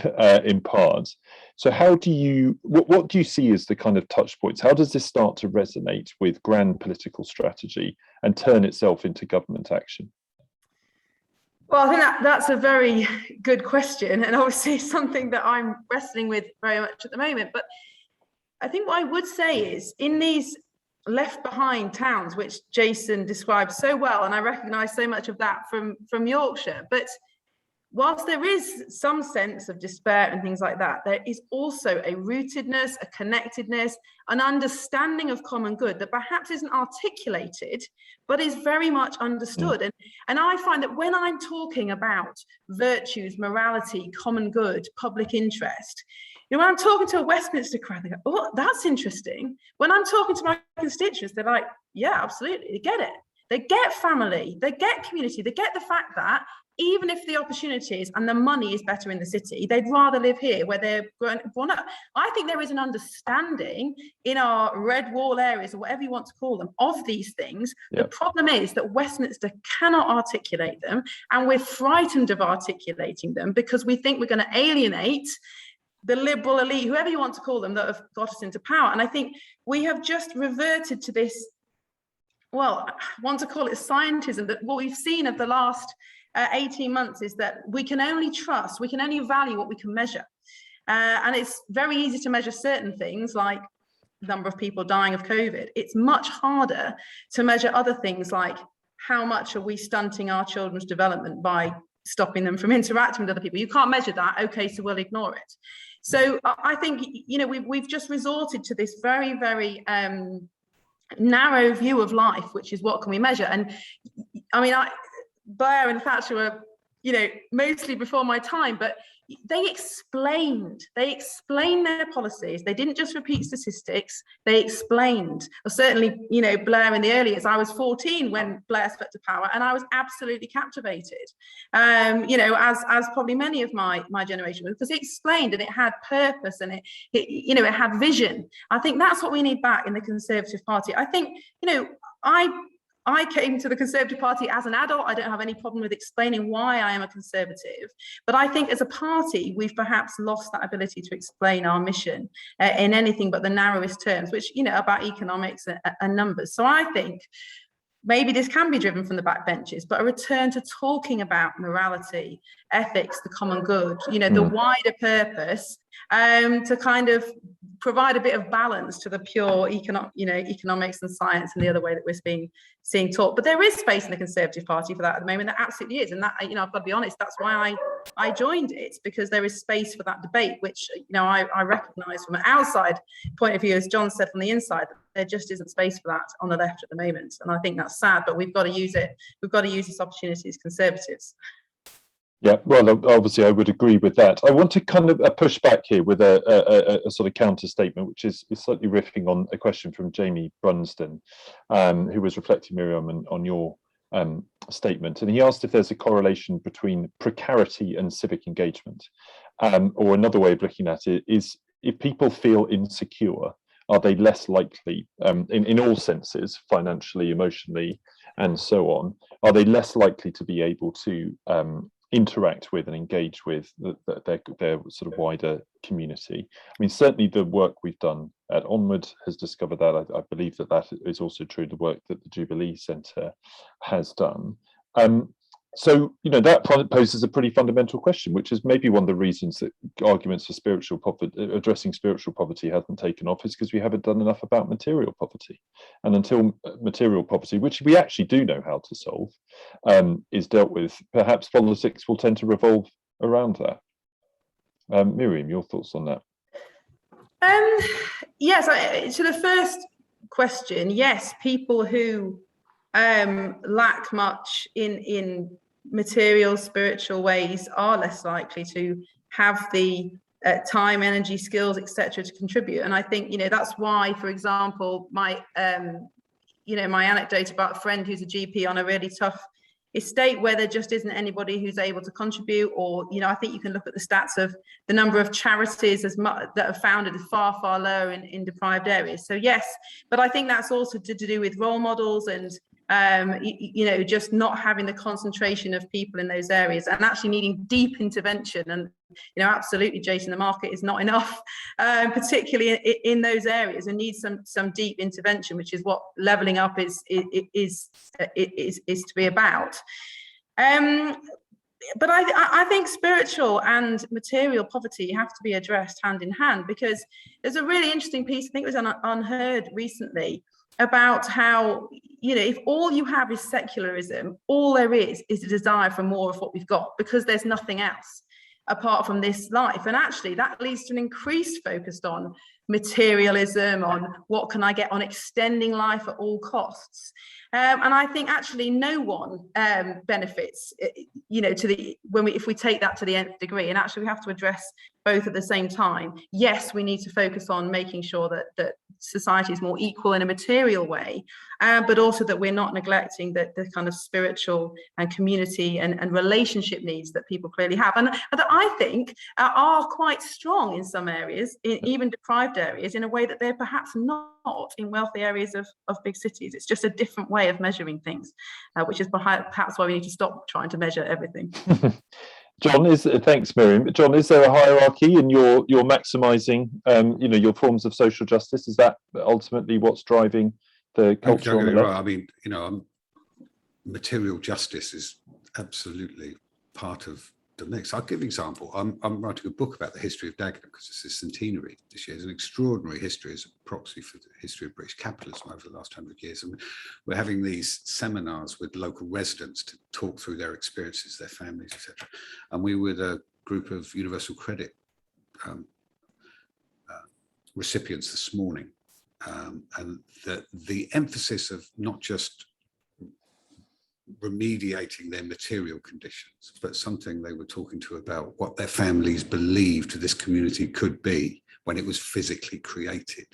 in part. So how do you, what do you see as the kind of touch points? How does this start to resonate with grand political strategy and turn itself into government action? Well, I think that's a very good question, and obviously something that I'm wrestling with very much at the moment. But I think what I would say is, in these left behind towns, which Jason described so well, and I recognise so much of that from Yorkshire, but whilst there is some sense of despair and things like that, there is also a rootedness, a connectedness, an understanding of common good that perhaps isn't articulated, but is very much understood. And I find that when I'm talking about virtues, morality, common good, public interest, you know, when I'm talking to a Westminster crowd, they go, "Oh, that's interesting." When I'm talking to my constituents, they're like, "Yeah, absolutely, they get it. They get family, they get community, they get the fact that even if the opportunities and the money is better in the city, they'd rather live here where they're grown up. I think there is an understanding in our red wall areas, or whatever you want to call them, of these things. The problem is that Westminster cannot articulate them, and we're frightened of articulating them because we think we're going to alienate the liberal elite, whoever you want to call them, that have got us into power. And I think we have just reverted to this, well, I want to call it scientism, that what we've seen of the last 18 months is that we can only trust, we can only value what we can measure. And it's very easy to measure certain things like the number of people dying of COVID. It's much harder to measure other things like how much are we stunting our children's development by stopping them from interacting with other people. You can't measure that, okay, so we'll ignore it. So I think, you know, we've just resorted to this very, very narrow view of life, which is what can we measure. And I mean, Blair and Thatcher were, you know, mostly before my time, but they explained their policies. They didn't just repeat statistics, they explained. Well, certainly, you know, Blair in the early years, I was 14 when Blair swept to power, and I was absolutely captivated, you know, as probably many of my generation, because it explained and it had purpose and it you know, it had vision. I think that's what we need back in the Conservative Party. I think, you know, I came to the Conservative Party as an adult. I don't have any problem with explaining why I am a Conservative. But I think as a party, we've perhaps lost that ability to explain our mission in anything but the narrowest terms, which, you know, about economics and numbers. So I think maybe this can be driven from the backbenches, but a return to talking about morality, ethics, the common good, you know, the wider purpose, to kind of provide a bit of balance to the pure economics and science and the other way that we're seeing taught. But there is space in the Conservative Party for that at the moment. There absolutely is, and that, you know, I've got to be honest, that's why I joined it, because there is space for that debate, which, you know, I recognise from an outside point of view, as John said, from the inside, there just isn't space for that on the left at the moment, and I think that's sad. But we've got to use it. We've got to use this opportunity as Conservatives. Yeah, well, obviously, I would agree with that. I want to kind of push back here with a sort of counter statement, which is slightly riffing on a question from Jamie Brunsden, who was reflecting, Miriam, on your statement. And he asked if there's a correlation between precarity and civic engagement. Or another way of looking at it is, if people feel insecure, are they less likely, in all senses, financially, emotionally, and so on, are they less likely to be able to interact with and engage with their sort of wider community? I mean, certainly the work we've done at Onward has discovered that. I believe that is also true, the work that the Jubilee Centre has done. So, you know, that poses a pretty fundamental question, which is maybe one of the reasons that arguments for spiritual poverty, addressing spiritual poverty, hasn't taken off, is because we haven't done enough about material poverty. And until material poverty, which we actually do know how to solve, is dealt with, perhaps politics will tend to revolve around that. Miriam, your thoughts on that? Yes, to the first question, yes, people who lack much in material, spiritual ways are less likely to have the time, energy, skills, etc., to contribute. And I think, you know, that's why, for example, my anecdote about a friend who's a GP on a really tough estate where there just isn't anybody who's able to contribute, or, you know, I think you can look at the stats of the number of charities that are founded is far, far lower in deprived areas. So yes, but I think that's also to do with role models and you know, just not having the concentration of people in those areas and actually needing deep intervention. And, you know, absolutely, Jason, the market is not enough, particularly in those areas, and needs some deep intervention, which is what levelling up is to be about. But I think spiritual and material poverty have to be addressed hand in hand, because there's a really interesting piece, I think it was on Unheard recently, about how, you know, if all you have is secularism, all there is a desire for more of what we've got, because there's nothing else apart from this life. And actually that leads to an increased focus on materialism, on what can I get, on extending life at all costs. And I think actually no one benefits, you know, if we take that to the nth degree. And actually we have to address both at the same time. Yes, we need to focus on making sure that society is more equal in a material way, but also that we're not neglecting the kind of spiritual and community and relationship needs that people clearly have, and that I think are quite strong in some areas, even deprived areas, in a way that they're perhaps not in wealthy areas of big cities. It's just a different way of measuring things, which is perhaps why we need to stop trying to measure everything. John, thanks, Miriam. John, is there a hierarchy in your maximising, your forms of social justice? Is that ultimately what's driving the culture on the left? Right. I mean, material justice is absolutely part of the mix. I'll give an example. I'm writing a book about the history of Dagenham because it's a centenary this year. It's an extraordinary history as a proxy for the history of British capitalism over the last 100 years. And we're having these seminars with local residents to talk through their experiences, their families, etc. And we were a group of Universal Credit recipients this morning. And the emphasis of not just remediating their material conditions, but something they were talking to about what their families believed this community could be when it was physically created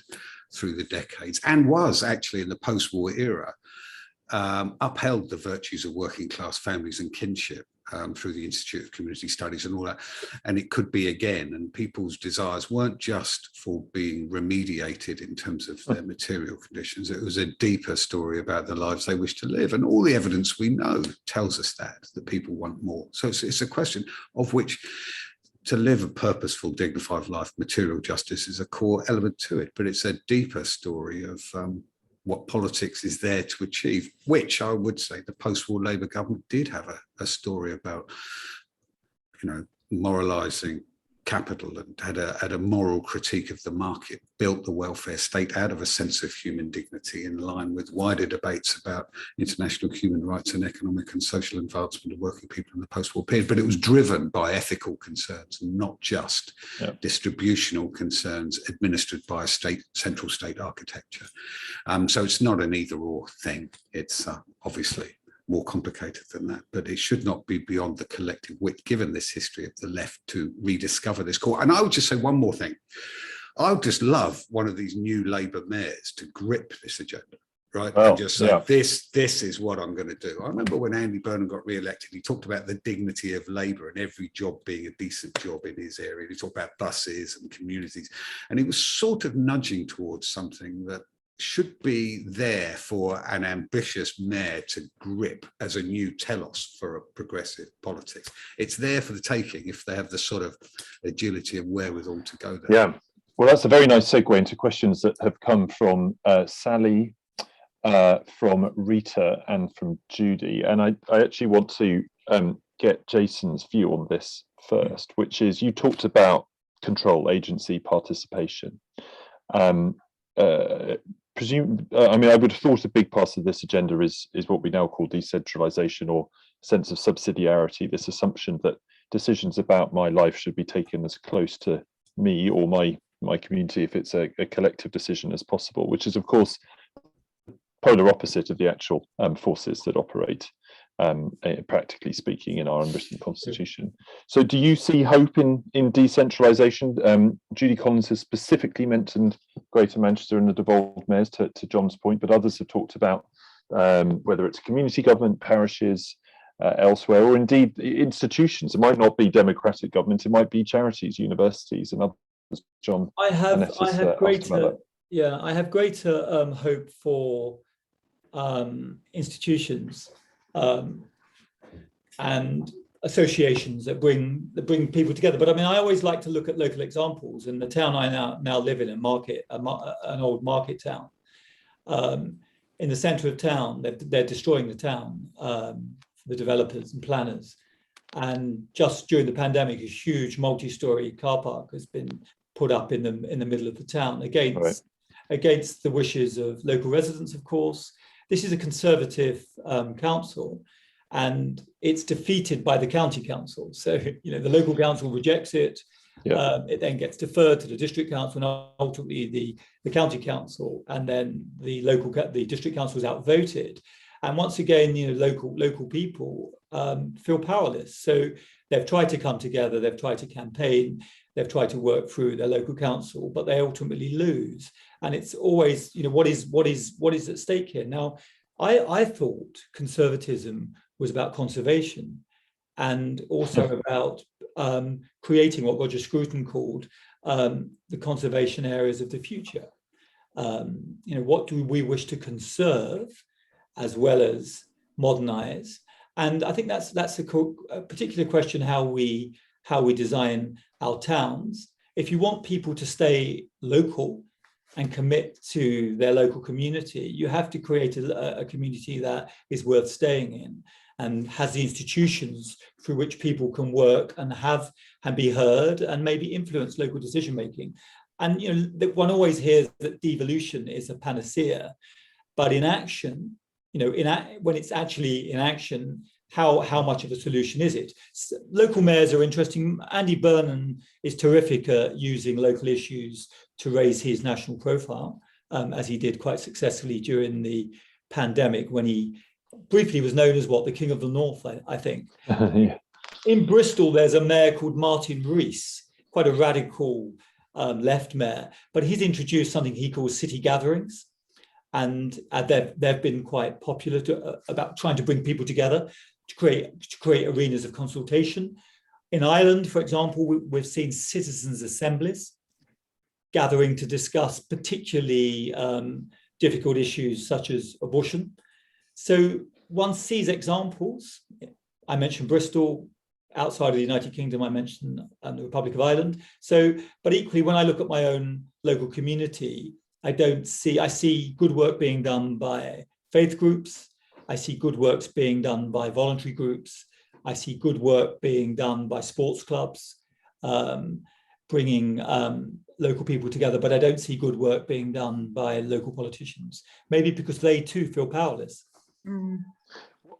through the decades, and was actually in the post-war era, upheld the virtues of working class families and kinship through the Institute of Community Studies and all that. And it could be again, and people's desires weren't just for being remediated in terms of their material conditions. It was a deeper story about the lives they wish to live. And all the evidence we know tells us that people want more. So it's a question of which to live a purposeful, dignified life, material justice is a core element to it, but it's a deeper story of what politics is there to achieve, which I would say the post-war Labour government did have a story about, moralising capital, and had a moral critique of the market, built the welfare state out of a sense of human dignity in line with wider debates about international human rights and economic and social advancement of working people in the post-war period. But it was driven by ethical concerns, not just distributional concerns administered by a central state architecture. So it's not an either-or thing. It's obviously more complicated than that, but it should not be beyond the collective wit, given this history of the left, to rediscover this core. And I would just say one more thing. I would just love one of these new Labour mayors to grip this agenda, right? And just say, this is what I'm going to do. I remember when Andy Burnham got re-elected, he talked about the dignity of Labour and every job being a decent job in his area. He talked about buses and communities, and he was sort of nudging towards something that should be there for an ambitious mayor to grip as a new telos for a progressive politics. It's there for the taking if they have the sort of agility and wherewithal to go there. Yeah, well, that's a very nice segue into questions that have come from Sally, from Rita, and from Judy. And I actually want to get Jason's view on this first, which is, you talked about control, agency, participation. I would have thought a big part of this agenda is what we now call decentralization, or sense of subsidiarity, this assumption that decisions about my life should be taken as close to me or my community, if it's a collective decision, as possible, which is, of course, polar opposite of the actual forces that operate, practically speaking, in our unwritten constitution. So do you see hope in decentralisation? Judy Collins has specifically mentioned Greater Manchester and the devolved mayors, to John's point, but others have talked about whether it's community government, parishes, elsewhere, or indeed institutions. It might not be democratic government, it might be charities, universities, and others. John, I have greater hope for institutions and associations that bring people together. But I mean, I always like to look at local examples. In the town I now live in, an old market town, in the centre of town, they're destroying the town, the developers and planners. And just during the pandemic, a huge multi-storey car park has been put up in the middle of the town against the wishes of local residents, of course. This is a Conservative council, and it's defeated by the county council. So, the local council rejects it. It then gets deferred to the district council, and ultimately the county council, and then the district council is outvoted. And once again, local people feel powerless. So they've tried to come together, they've tried to campaign, they've tried to work through their local council, but they ultimately lose. And it's always, what is at stake here? Now, I thought conservatism was about conservation and also about creating what Roger Scruton called the conservation areas of the future. What do we wish to conserve as well as modernize? And I think that's a particular question, how we design our towns. If you want people to stay local and commit to their local community, you have to create a community that is worth staying in and has the institutions through which people can work and be heard and maybe influence local decision making. And one always hears that devolution is a panacea, but in action, when it's actually in action, how much of a solution is it? Local mayors are interesting. Andy Burnham is terrific at using local issues to raise his national profile, as he did quite successfully during the pandemic, when he briefly was known as the King of the North, I think. Yeah. In Bristol, there's a mayor called Martin Rees, quite a radical left mayor, but he's introduced something he calls city gatherings. And they've been quite popular about trying to bring people together, to create arenas of consultation. In Ireland, for example, we've seen citizens' assemblies gathering to discuss particularly difficult issues such as abortion. So one sees examples. I mentioned Bristol. Outside of the United Kingdom, I mentioned the Republic of Ireland. But equally, when I look at my own local community, I see good work being done by faith groups. I see good works being done by voluntary groups. I see good work being done by sports clubs, bringing local people together, but I don't see good work being done by local politicians, maybe because they too feel powerless. Mm.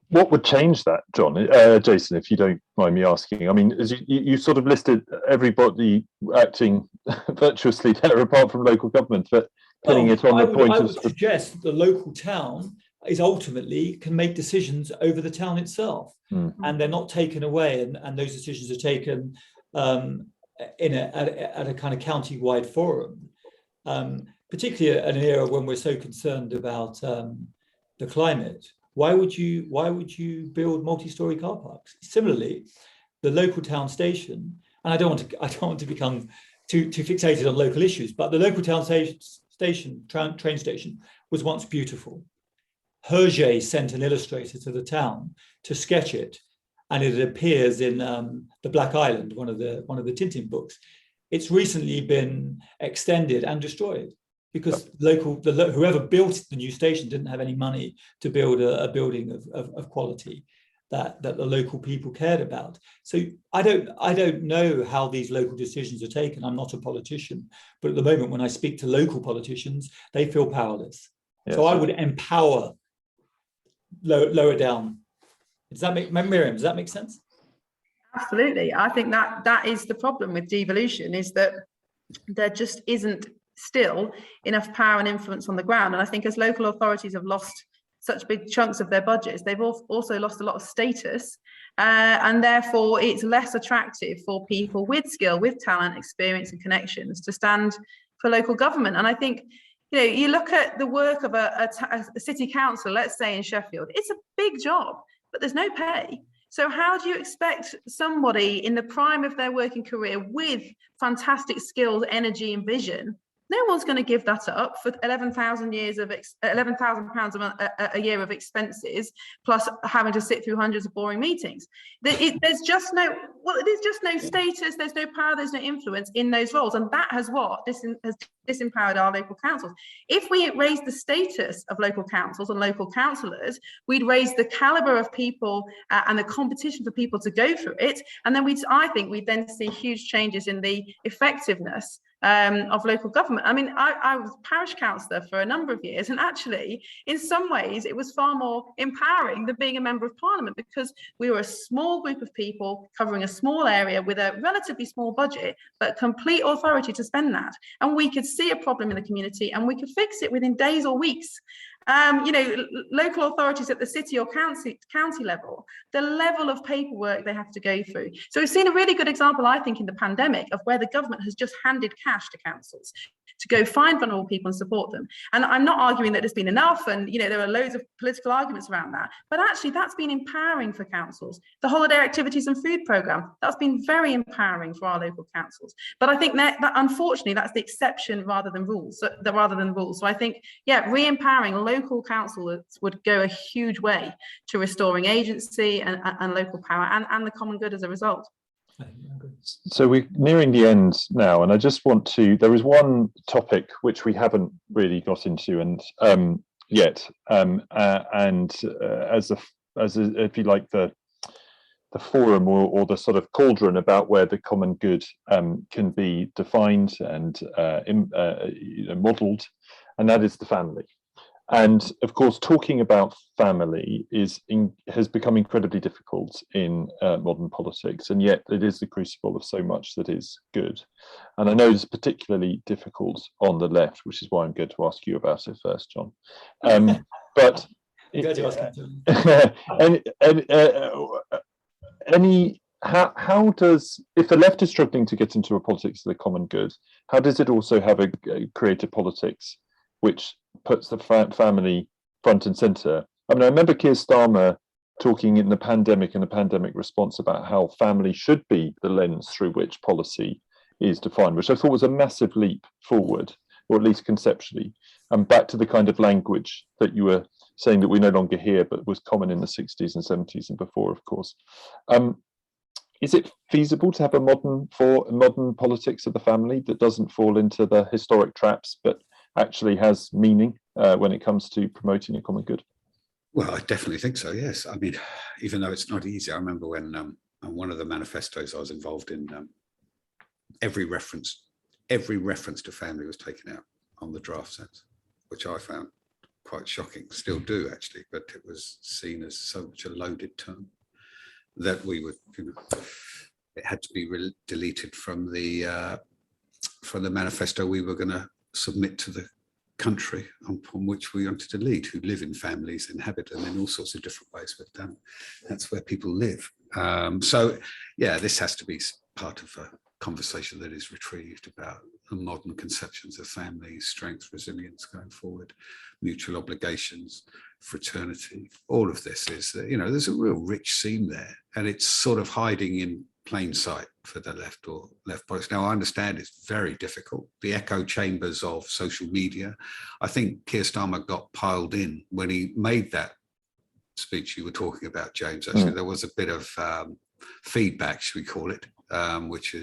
What would change that, John? Jason, if you don't mind me asking. I mean, as you sort of listed everybody acting virtuously there, apart from local government, but putting it on the point I of... would suggest that the local town can make decisions over the town itself, and they're not taken away, and those decisions are taken at a kind of county-wide forum, particularly at an era when we're so concerned about the climate. Why would you build multi-story car parks? Similarly, the local town station, and I don't want to become too fixated on local issues, but the local town train station was once beautiful. Hergé sent an illustrator to the town to sketch it, and it appears in the Black Island, one of the Tintin books. It's recently been extended and destroyed because whoever built the new station didn't have any money to build a building of quality that the local people cared about. So I don't know how these local decisions are taken. I'm not a politician, but at the moment when I speak to local politicians, they feel powerless. Yes. So I would empower lower down. Miriam, does that make sense? Absolutely. I think that is the problem with devolution, is that there just isn't still enough power and influence on the ground. And I think as local authorities have lost such big chunks of their budgets, they've also lost a lot of status, and therefore it's less attractive for people with skill, with talent, experience and connections to stand for local government. And I think, you look at the work of a city council, let's say in Sheffield, it's a big job, but there's no pay. So how do you expect somebody in the prime of their working career with fantastic skills, energy and vision? No one's going to give that up for £11,000 a year of expenses, plus having to sit through hundreds of boring meetings. There's just no status, there's no power, there's no influence in those roles, and that has disempowered our local councils. If we raise the status of local councils and local councillors, we'd raise the calibre of people and the competition for people to go through it, and then I think we'd then see huge changes in the effectiveness of local government. I mean, I was parish councillor for a number of years, and actually, in some ways, it was far more empowering than being a member of parliament, because we were a small group of people covering a small area with a relatively small budget, but complete authority to spend that. And we could see a problem in the community and we could fix it within days or weeks. Local authorities at the city or county level, the level of paperwork they have to go through. So we've seen a really good example, I think, in the pandemic of where the government has just handed cash to councils to go find vulnerable people and support them. And I'm not arguing that it's been enough, and there are loads of political arguments around that, but actually that's been empowering for councils. The holiday activities and food programme, that's been very empowering for our local councils. But I think that unfortunately that's the exception rather than rules. So I think, re-empowering local councils would go a huge way to restoring agency and local power and the common good as a result. So we're nearing the end now, and I just want to, there is one topic which we haven't really got into yet, as if you like, the forum or the sort of cauldron about where the common good can be defined and modelled, and that is the family. And of course, talking about family has become incredibly difficult in modern politics, and yet it is the crucible of so much that is good. And I know it's particularly difficult on the left, which is why I'm going to ask you about it first, John. But how does, if the left is struggling to get into a politics of the common good, how does it also have create a politics which puts the family front and centre? I mean, I remember Keir Starmer talking in the pandemic and the pandemic response about how family should be the lens through which policy is defined, which I thought was a massive leap forward, or at least conceptually, and back to the kind of language that you were saying that we no longer hear, but was common in the 60s and 70s and before, of course. Is it feasible to have a modern politics of the family that doesn't fall into the historic traps, but actually has meaning when it comes to promoting a common good? Well, I definitely think so, yes. I mean, even though it's not easy, I remember when one of the manifestos I was involved in, every reference to family was taken out on the draft sense, which I found quite shocking, still do actually, but it was seen as such a loaded term that we would, it had to be deleted from the manifesto we were going to submit to the country upon which we wanted to lead, who live in families, inhabit them in all sorts of different ways, but that's where people live. So yeah, this has to be part of a conversation that is retrieved about the modern conceptions of family, strength, resilience going forward, mutual obligations, fraternity. All of this is, there's a real rich seam there, and it's sort of hiding in plain sight for the left or left politics. Now, I understand it's very difficult. The echo chambers of social media. I think Keir Starmer got piled in when he made that speech you were talking about, James. Actually, there was a bit of feedback, should we call it, which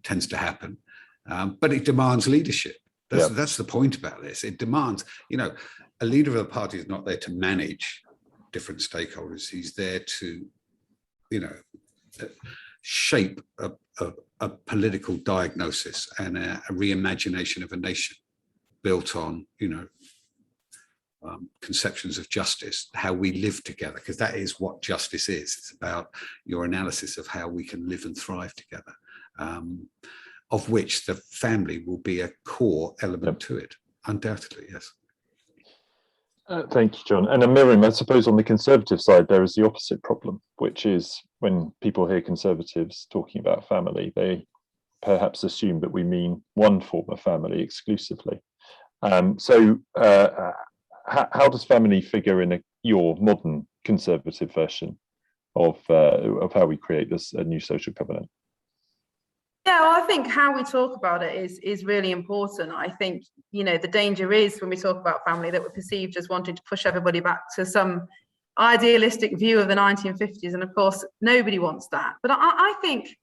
tends to happen. But it demands leadership. That's the point about this. It demands, a leader of a party is not there to manage different stakeholders. He's there to, shape a political diagnosis and a reimagination of a nation built on, conceptions of justice, how we live together, because that is what justice is. It's about your analysis of how we can live and thrive together, of which the family will be a core element to it, undoubtedly, yes. Thank you, John. And Miriam, I suppose on the Conservative side, there is the opposite problem, which is when people hear Conservatives talking about family, they perhaps assume that we mean one form of family exclusively. So how does family figure in your modern Conservative version of how we create a new social covenant? Yeah, well, I think how we talk about it is really important. I think, the danger is when we talk about family that we're perceived as wanting to push everybody back to some idealistic view of the 1950s. And of course, nobody wants that. But I think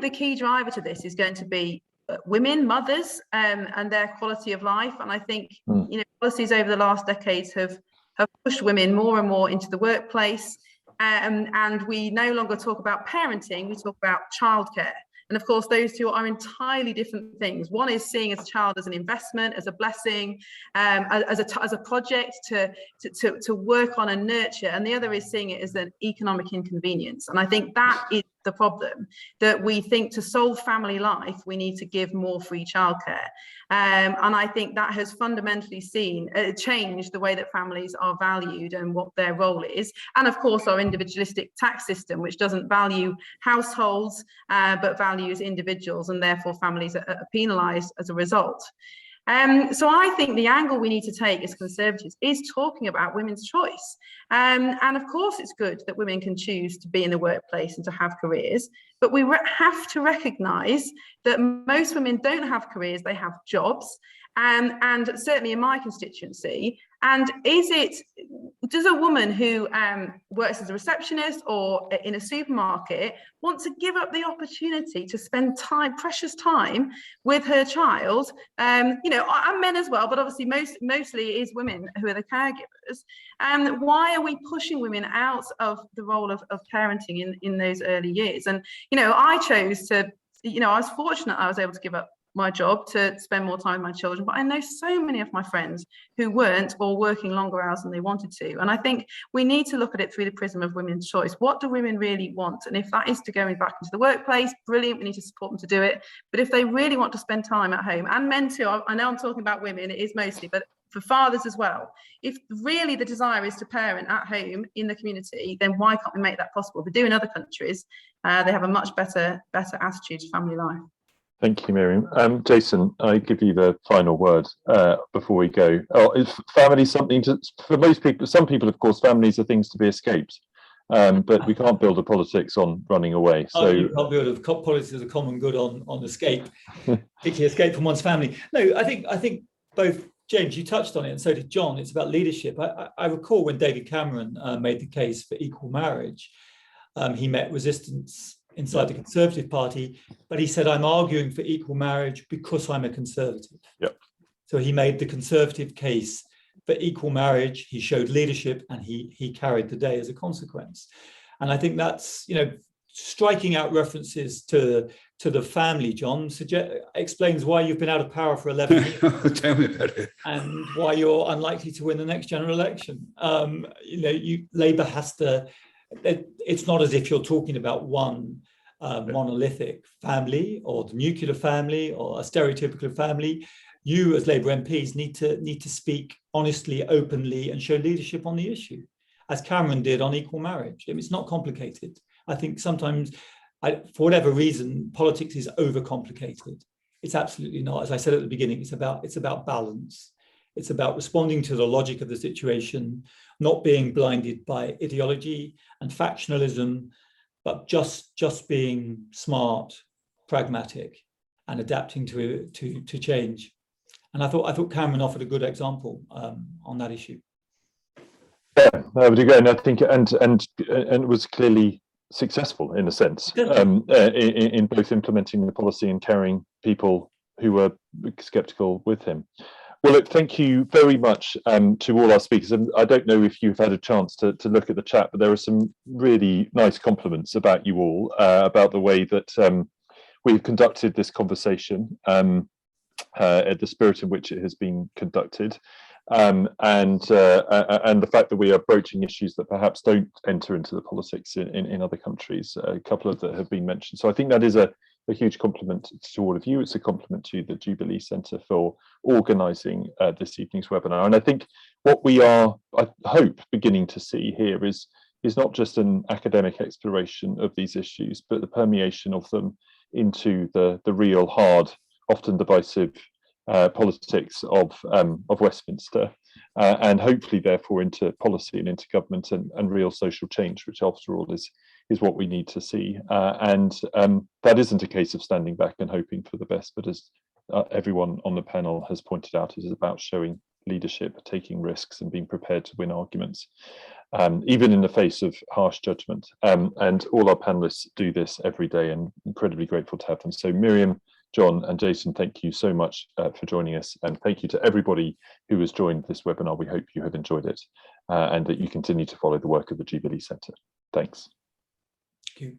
the key driver to this is going to be women, mothers, and their quality of life. And I think, policies over the last decades have pushed women more and more into the workplace. And we no longer talk about parenting, we talk about childcare. And of course, those two are entirely different things. One is seeing a child as an investment, as a blessing, as a project to work on and nurture. And the other is seeing it as an economic inconvenience. And I think that is the problem, that we think to solve family life, we need to give more free childcare. And I think that has fundamentally changed the way that families are valued and what their role is. And of course, our individualistic tax system, which doesn't value households, but values individuals, and therefore families are penalised as a result. So I think the angle we need to take as Conservatives is talking about women's choice. And of course, it's good that women can choose to be in the workplace and to have careers, but we have to recognise that most women don't have careers, they have jobs. And certainly in my constituency, and does a woman who works as a receptionist or in a supermarket want to give up the opportunity to spend precious time with her child? And men as well, but obviously mostly it is women who are the caregivers. And why are we pushing women out of the role of parenting in those early years? And, I chose to, I was fortunate I was able to give up my job to spend more time with my children, but I know so many of my friends who weren't, or working longer hours than they wanted to. And I think we need to look at it through the prism of women's choice. What do women really want? And if that is to go back into the workplace, brilliant, we need to support them to do it. But if they really want to spend time at home, and men too, I know I'm talking about women, it is mostly, but for fathers as well, if really the desire is to parent at home in the community, then why can't we make that possible? We do in other countries. They have a much better attitude to family life. Thank you, Miriam. Jason, I give you the final word before we go. Is family something for most people? Some people, of course, families are things to be escaped, but we can't build a politics on running away. So you can't build a politics as a common good on escape, particularly escape from one's family. No, I think both, James, you touched on it, and so did John. It's about leadership. I recall when David Cameron made the case for equal marriage, he met resistance inside the Conservative Party, but he said, I'm arguing for equal marriage because I'm a Conservative. Yep. So he made the Conservative case for equal marriage, he showed leadership, and he carried the day as a consequence. And I think that's, striking out references to the family, John, explains why you've been out of power for 11 years. Tell me about it. And why you're unlikely to win the next general election. Labour has to, it's not as if you're talking about one monolithic family or the nuclear family or a stereotypical family. You as Labour MPs need to speak honestly, openly, and show leadership on the issue, as Cameron did on equal marriage. It's not complicated. I think sometimes, for whatever reason, politics is overcomplicated. It's absolutely not. As I said at the beginning, it's about balance. It's about responding to the logic of the situation, not being blinded by ideology and factionalism, but just being smart, pragmatic, and adapting to change. And I thought Cameron offered a good example on that issue. Yeah, I would agree, and I think and was clearly successful in a sense in both implementing the policy and carrying people who were sceptical with him. Well, look, thank you very much to all our speakers. And I don't know if you've had a chance to look at the chat, but there are some really nice compliments about you all, about the way that we've conducted this conversation, the spirit in which it has been conducted, and the fact that we are broaching issues that perhaps don't enter into the politics in other countries, a couple of that have been mentioned. So I think that is a huge compliment to all of you. It's a compliment to the Jubilee Centre for organising this evening's webinar. And I think what we are, I hope, beginning to see here is not just an academic exploration of these issues, but the permeation of them into the real hard, often divisive politics of Westminster, and hopefully therefore into policy and into government and real social change, which after all is what we need to see. And that isn't a case of standing back and hoping for the best, but as everyone on the panel has pointed out, it is about showing leadership, taking risks, and being prepared to win arguments, even in the face of harsh judgment. And all our panelists do this every day, and incredibly grateful to have them. So Miriam, John and Jason, thank you so much for joining us, and thank you to everybody who has joined this webinar. We hope you have enjoyed it and that you continue to follow the work of the Jubilee Centre. Thanks. Thank you.